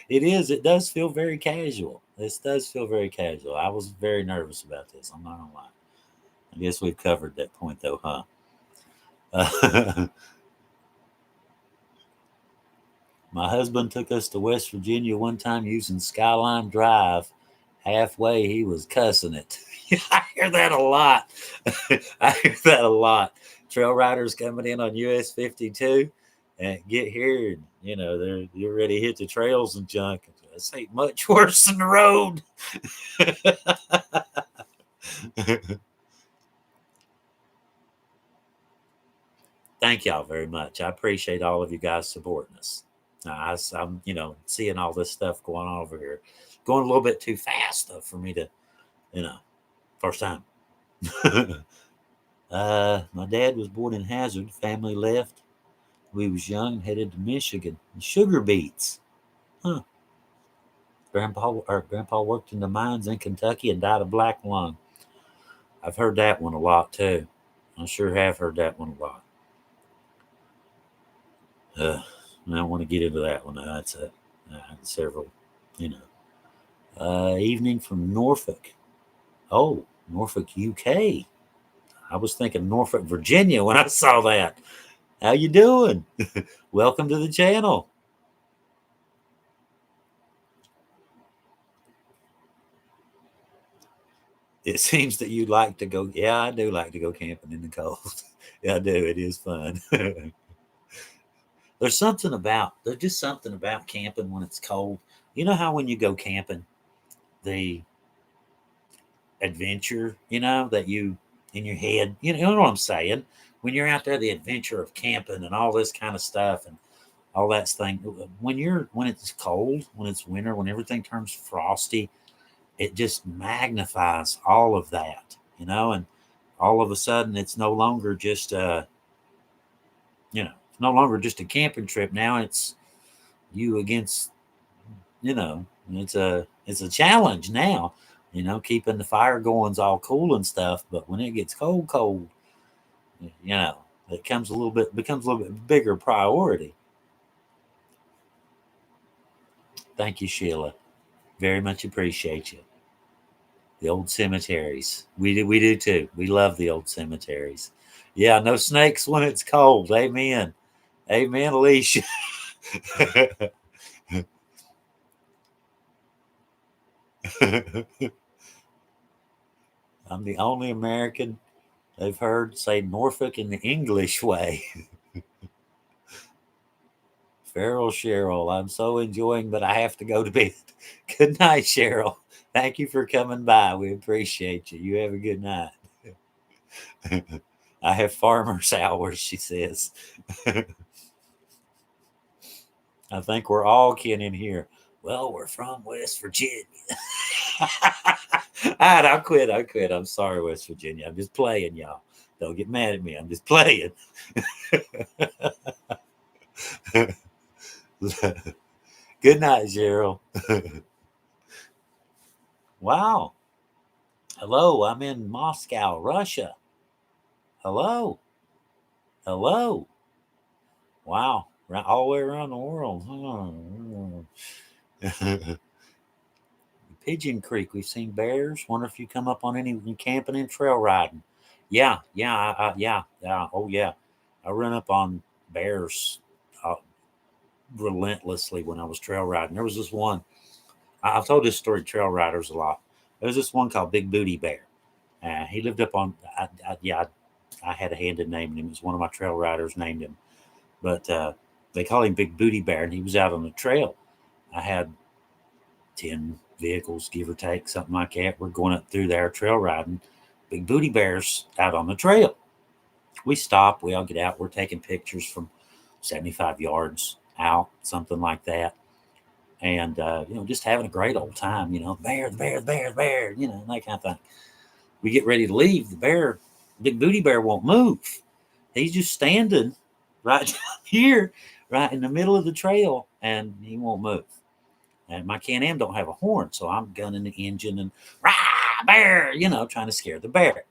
It is. It does feel very casual. This does feel very casual. I was very nervous about this. I'm not going to lie. I guess we've covered that point, though, huh? My husband took us to West Virginia one time using Skyline Drive. Halfway, he was cussing it. I hear that a lot. I hear that a lot. Trail riders coming in on US 52 and get here, and they're ready to hit the trails and junk. This ain't much worse than the road. Thank y'all very much. I appreciate all of you guys supporting us. I'm, seeing all this stuff going on over here. Going a little bit too fast, though, for me to, first time. My dad was born in Hazard. Family left. We was young, headed to Michigan. Sugar beets. Huh. Grandpa worked in the mines in Kentucky and died of black lung. I've heard that one a lot, too. I sure have heard that one a lot. I don't want to get into that one. That's several, evening from Norfolk. Oh, Norfolk, UK. I was thinking Norfolk, Virginia when I saw that. How you doing? Welcome to the channel. It seems that you like to go. Yeah, I do like to go camping in the cold. Yeah, I do. It is fun. There's just something about camping when it's cold. You know how when you go camping, the adventure, that you in your head, you know what I'm saying? When you're out there, the adventure of camping and all this kind of stuff and all that thing. When it's cold, when it's winter, when everything turns frosty, it just magnifies all of that, and all of a sudden it's no longer just no longer just a camping trip. Now it's you against, it's a challenge now, keeping the fire going's all cool and stuff. But when it gets cold, it becomes a little bit bigger priority. Thank you, Sheila. Very much appreciate you. The old cemeteries. We do too. We love the old cemeteries. Yeah, no snakes when it's cold. Amen. Amen, Alicia. I'm the only American they've heard say Norfolk in the English way. Farrell Cheryl, I'm so enjoying, but I have to go to bed. Good night, Cheryl. Thank you for coming by. We appreciate you. You have a good night. I have farmer's hours, she says. I think we're all kin in here. Well, we're from West Virginia. All right, I'll quit. I'm sorry, West Virginia. I'm just playing, y'all. Don't get mad at me. I'm just playing. Good night, Cheryl. Wow. Hello, I'm in Moscow, Russia. Hello. Hello. Wow. All the way around the world. Pigeon Creek, we've seen bears. Wonder if you come up on any camping and trail riding. Yeah. Oh, yeah. I run up on bears relentlessly when I was trail riding. There was this one. I've told this story to trail riders a lot. There's this one called Big Booty Bear. He lived up on, I had a hand in naming him. It was one of my trail riders named him. But they call him Big Booty Bear, and he was out on the trail. I had 10 vehicles, give or take, something like that. We're going up through there trail riding. Big Booty Bear's out on the trail. We stop, we all get out. We're taking pictures from 75 yards out, something like that. And, just having a great old time, bear, the bear, the bear, the bear, that kind of thing. We get ready to leave. The bear, Big Booty Bear, won't move. He's just standing right down here, right in the middle of the trail, and he won't move. And my Can-Am don't have a horn, so I'm gunning the engine and rah, bear, trying to scare the bear.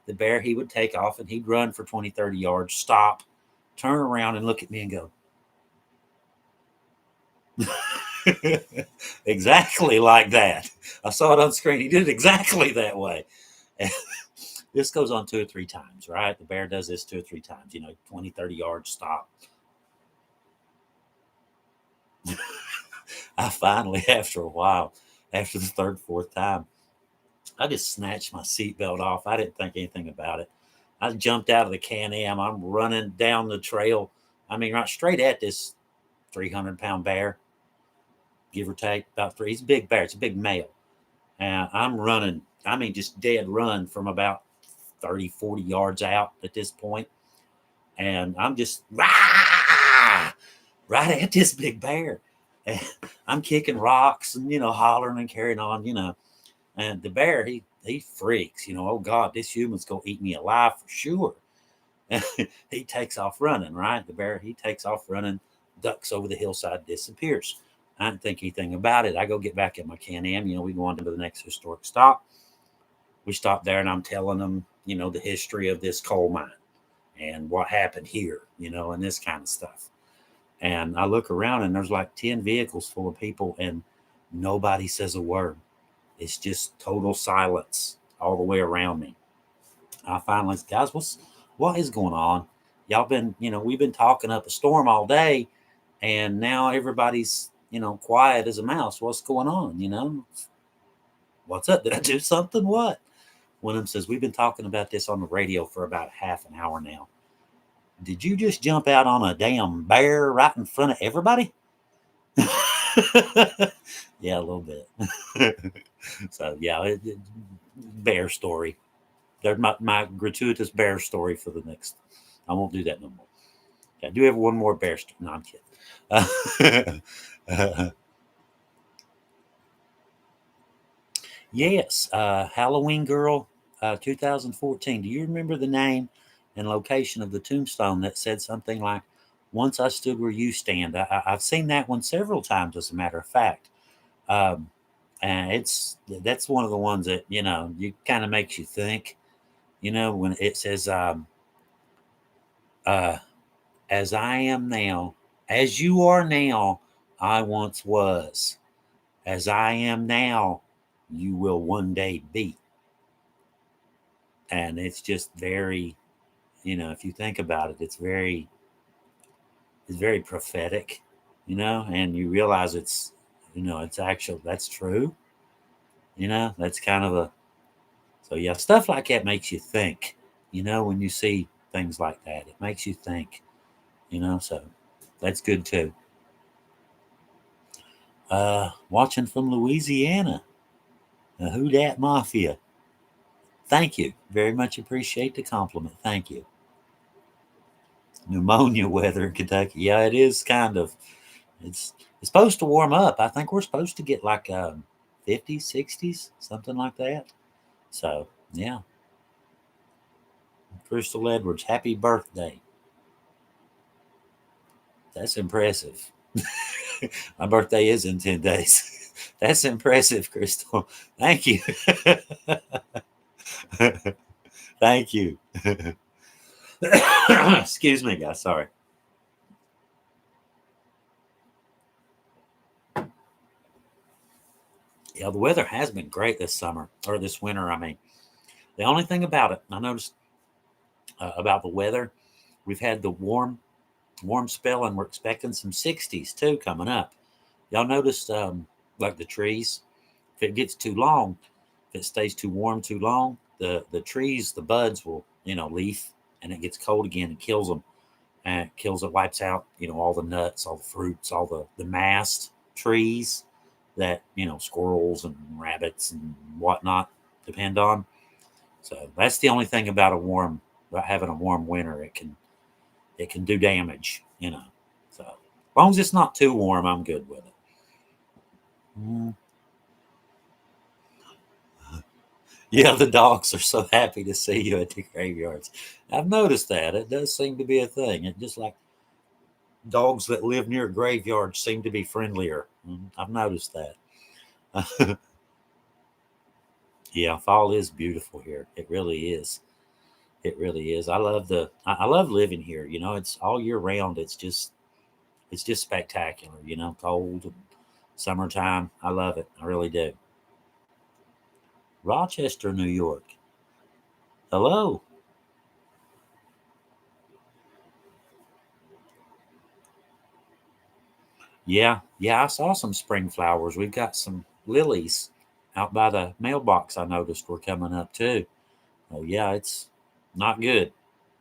The bear, he would take off and he'd run for 20, 30 yards, stop, turn around and look at me and go, exactly like that. I saw it on screen. He did it exactly that way. And this goes on 2 or 3 times, right? The bear does this 2 or 3 times, 20, 30 yards, stop. I finally, after a while, after the 3rd, 4th time, I just snatched my seatbelt off. I didn't think anything about it. I jumped out of the Can-Am. I'm running down the trail. I mean, right straight at this 300-pound bear, give or take, about 3. He's a big bear. It's a big male. And I'm running, just dead run from about 30, 40 yards out at this point. And I'm just rah, right at this big bear. And I'm kicking rocks and, hollering and carrying on, And the bear, he freaks, oh God, this human's going to eat me alive for sure. And he takes off running, right? The bear, he takes off running, ducks over the hillside, disappears. I didn't think anything about it. I go get back at my Can-Am. We go on to the next historic stop. We stop there and I'm telling them, the history of this coal mine and what happened here, and this kind of stuff. And I look around and there's like 10 vehicles full of people and nobody says a word. It's just total silence all the way around me. I finally said, guys, what is going on? Y'all been, we've been talking up a storm all day and now everybody's, quiet as a mouse. What's going on? What's up? Did I do something? What? One of them says, we've been talking about this on the radio for about half an hour now. Did you just jump out on a damn bear right in front of everybody? Yeah, a little bit. So, yeah, bear story. There's my gratuitous bear story for the next. I won't do that no more. I do have one more bear story. No, I'm kidding. Yes, Halloween Girl 2014. Do you remember the name and location of the tombstone that said something like, once I stood where you stand? I've seen that one several times, as a matter of fact. And that's one of the ones that, you kind of makes you think, when it says, as I am now, as you are now, I once was. As I am now, you will one day be. And it's just very, if you think about it, it's very prophetic, and you realize it's, it's actual, that's true. That's kind of so yeah, stuff like that makes you think, when you see things like that, it makes you think, so that's good too. Watching from Louisiana, Who Dat Mafia. Thank you. Very much appreciate the compliment. Thank you. Pneumonia weather in Kentucky. Yeah, it is kind of. It's supposed to warm up. I think we're supposed to get like 50s, 60s, something like that. So, yeah. Crystal Edwards, happy birthday. That's impressive. My birthday is in 10 days. That's impressive, Crystal. Thank you. Thank you. Excuse me, guys. Sorry. Yeah, the weather has been great this summer, or this winter. I mean, the only thing about it, I noticed about the weather, we've had the warm spell, and we're expecting some 60s too coming up. Y'all noticed, like the trees, if it gets too long, if it stays too warm too long, the trees, the buds will, leaf, and it gets cold again and kills them. And it kills it, wipes out, all the nuts, all the fruits, all the mast trees that, squirrels and rabbits and whatnot depend on. So that's the only thing about about having a warm winter. It can do damage. So as long as it's not too warm, I'm good with it. Mm. Yeah, the dogs are so happy to see you at the graveyards. I've noticed that. It does seem to be a thing. It just like dogs that live near graveyards seem to be friendlier. I've noticed that. Yeah, fall is beautiful here. It really is. It really is. I love living here. It's all year round. It's just spectacular. Cold and summertime. I love it. I really do. Rochester, New York. Hello. Yeah, yeah. I saw some spring flowers. We've got some lilies out by the mailbox. I noticed were coming up too. Oh yeah, it's not good.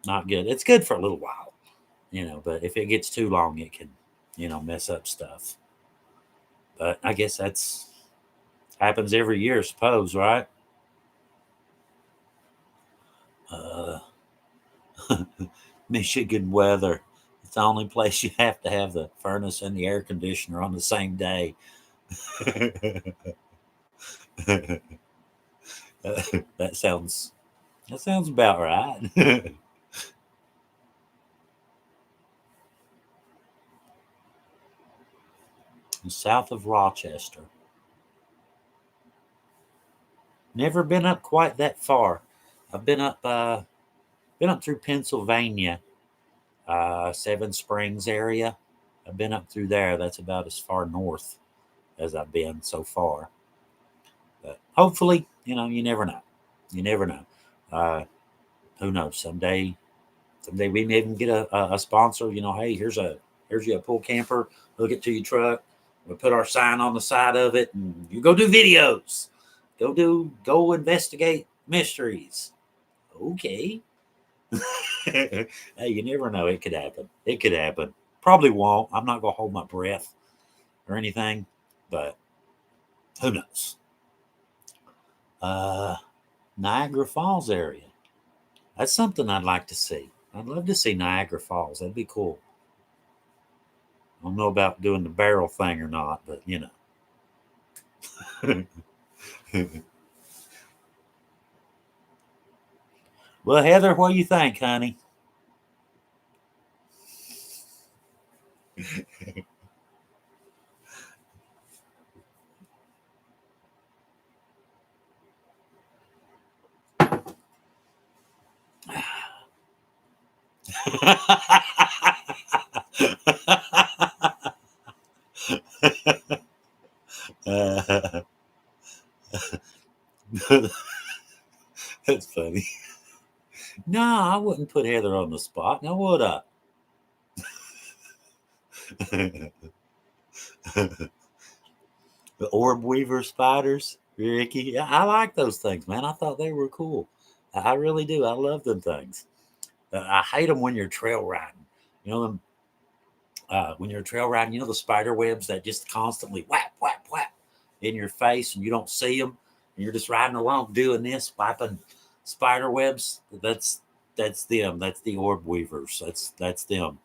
Not good. It's good for a little while, but if it gets too long, it can, mess up stuff. But I guess that's happens every year, I suppose, right? Uh, Michigan weather. It's the only place you have to have the furnace and the air conditioner on the same day. that sounds that sounds about right. South of Rochester. Never been up quite that far. I've been up through Pennsylvania, Seven Springs area. I've been up through there. That's about as far north as I've been so far. But hopefully, you never know. You never know. Uh, who knows? Someday we may even get a sponsor. Hey, here's your pool camper. Hook it to your truck. We put our sign on the side of it, and you go do videos. Go investigate mysteries. Okay. Hey, you never know. It could happen. It could happen. Probably won't. I'm not gonna hold my breath or anything, but who knows? Uh, Niagara Falls area. That's something I'd like to see. I'd love to see Niagara Falls. That'd be cool. I don't know about doing the barrel thing or not, but well, Heather, what do you think, honey? uh, that's funny. No, I wouldn't put Heather on the spot. Now would I? The orb weaver spiders, Ricky. Yeah, I like those things, man. I thought they were cool. I really do. I love them things. I hate them when you're trail riding. Them when you're trail riding. The spider webs that just constantly whap whap whap in your face, and you don't see them, and you're just riding along doing this, wiping spider webs. That's them. That's the orb weavers. That's them.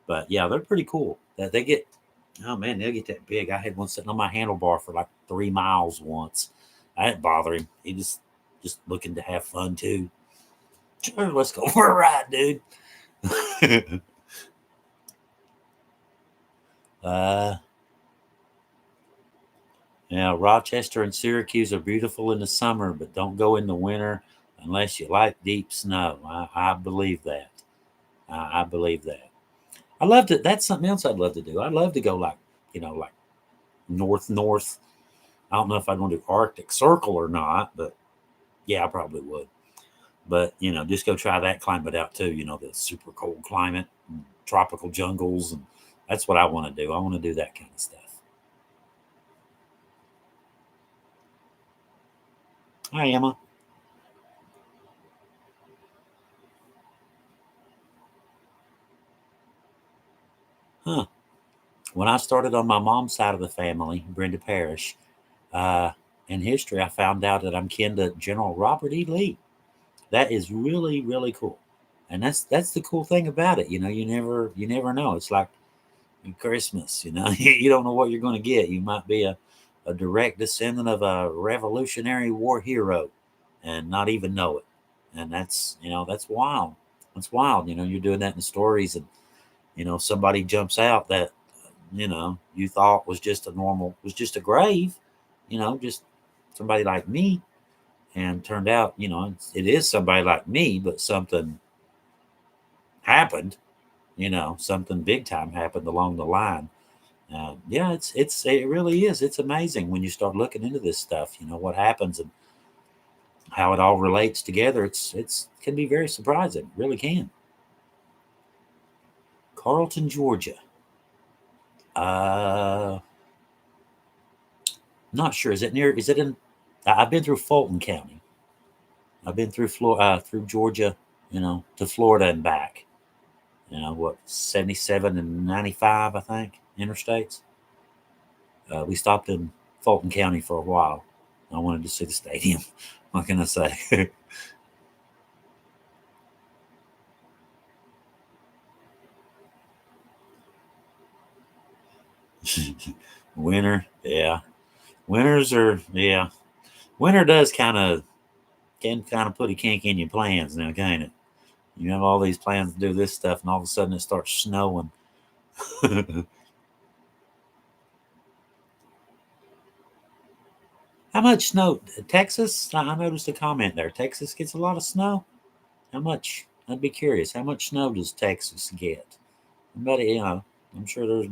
But yeah, they're pretty cool. That they get. Oh man, they'll get that big. I had one sitting on my handlebar for like 3 miles once. I didn't bother him. He just looking to have fun too. Sure, let's go for a ride, dude. uh, Now, Rochester and Syracuse are beautiful in the summer, but don't go in the winter unless you like deep snow. I believe that. I believe that. I love to. That's something else I'd love to do. I'd love to go like north. I don't know if I'd want to do Arctic Circle or not, but yeah, I probably would. But just go try that climate out too. The super cold climate, and tropical jungles, and that's what I want to do. I want to do that kind of stuff. Hi, Emma. When I started on my mom's side of the family, Brenda Parrish, uh, in history, I found out that I'm kin to General Robert E. Lee. That is really, really cool. And that's the cool thing about it. You never know. It's like Christmas. You don't know what you're going to get. You might be a direct descendant of a Revolutionary War hero and not even know it. And that's wild. That's wild. You're doing that in stories, and somebody jumps out that you thought was just a grave, just somebody like me, and turned out it is somebody like me, but something happened. Something big time happened along the line. Yeah, it really is. It's amazing when you start looking into this stuff. What happens and how it all relates together. It's can be very surprising. It really can. Carlton, Georgia. Uh, Not sure. Is it near? Is it in? I've been through Fulton County. I've been through through Georgia. To Florida and back. What 77 and 95, I think, interstates. We stopped in Fulton County for a while. I wanted to see the stadium. What can I say? Winter, yeah. Winters are, yeah. Winter does can kind of put a kink in your plans now, can't it? You have all these plans to do this stuff, and all of a sudden it starts snowing. How much snow? Texas? I noticed a comment there. Texas gets a lot of snow. How much? I'd be curious. How much snow does Texas get? But I'm sure there's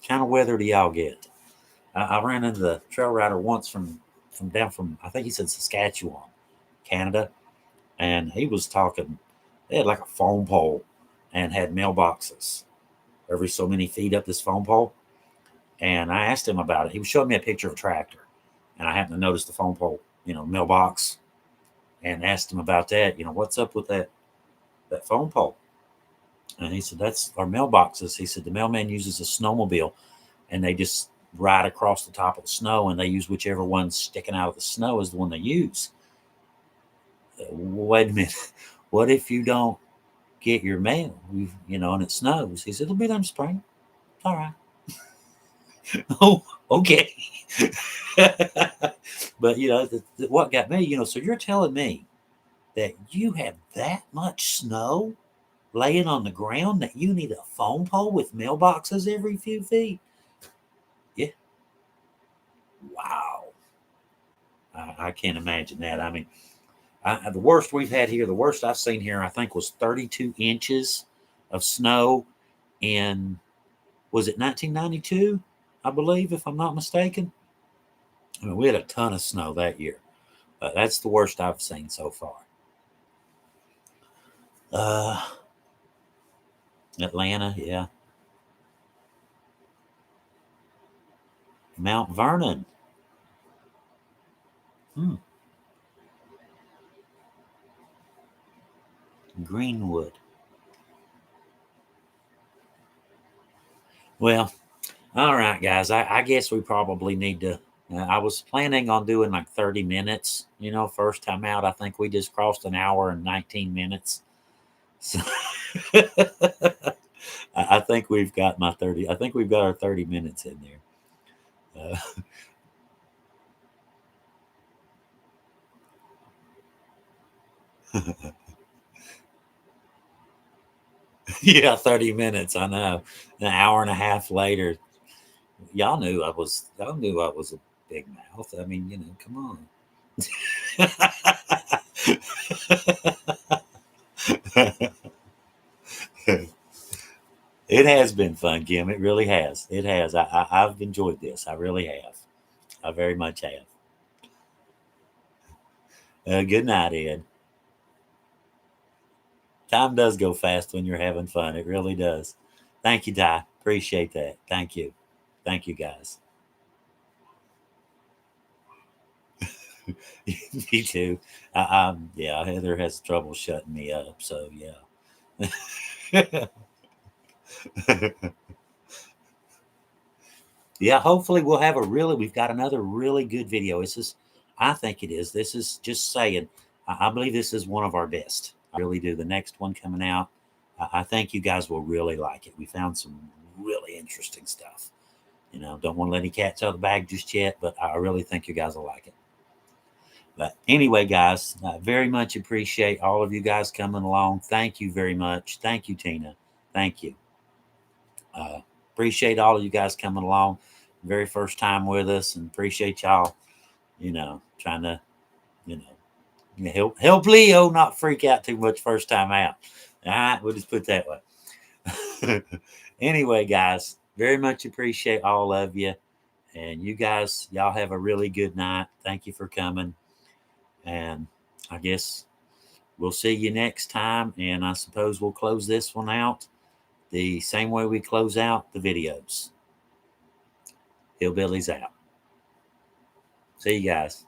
kind of weather do y'all get? I ran into the trail rider once from down from I think he said Saskatchewan, Canada, and he was talking. They had like a phone pole and had mailboxes every so many feet up this phone pole. And I asked him about it. He was showing me a picture of a tractor, and I happened to notice the phone pole, mailbox, and asked him about that. What's up with that phone pole? And he said that's our mailboxes. He said the mailman uses a snowmobile, and they just ride across the top of the snow, and they use whichever one's sticking out of the snow is the one they use. Wait a minute. What if you don't get your mail? And it snows. He said it'll be done in spring. All right. Oh, okay. But what got me, so you're telling me that you have that much snow laying on the ground that you need a phone pole with mailboxes every few feet? Yeah. Wow. I can't imagine that. I mean, the worst we've had here, the worst I've seen here, I think, was 32 inches of snow in, was it 1992? I believe, if I'm not mistaken. I mean, we had a ton of snow that year. That's the worst I've seen so far. Uh, Atlanta, yeah. Mount Vernon. Hmm. Greenwood. Well, all right, guys. I guess we probably need to. I was planning on doing like 30 minutes. First time out, I think we just crossed an hour and 19 minutes. So I think we've got my 30. I think we've got our 30 minutes in there. Yeah, 30 minutes. I know. An hour and a half later, y'all knew I was a big mouth. I mean, come on. It has been fun, Kim. It really has. It has. I've enjoyed this. I really have. I very much have. Good night, Ed. Time does go fast when you're having fun. It really does. Thank you, Ty. Appreciate that. Thank you. Thank you, guys. Me too. Yeah, Heather has trouble shutting me up. So, yeah. Yeah, hopefully we've got another really good video. I think it is. This is just saying, I believe this is one of our best. I really do. The next one coming out, I think you guys will really like it. We found some really interesting stuff. Don't want to let any cats out of the bag just yet, but I really think you guys will like it. But anyway, guys, I very much appreciate all of you guys coming along. Thank you very much. Thank you, Tina. Thank you. Uh, appreciate all of you guys coming along. Very first time with us, and appreciate y'all, trying to, you help Leo not freak out too much first time out. All right, we'll just put it that way. Anyway, guys, very much appreciate all of you. And you guys, y'all have a really good night. Thank you for coming. And I guess we'll see you next time. And I suppose we'll close this one out the same way we close out the videos. Hillbillies out. See you guys.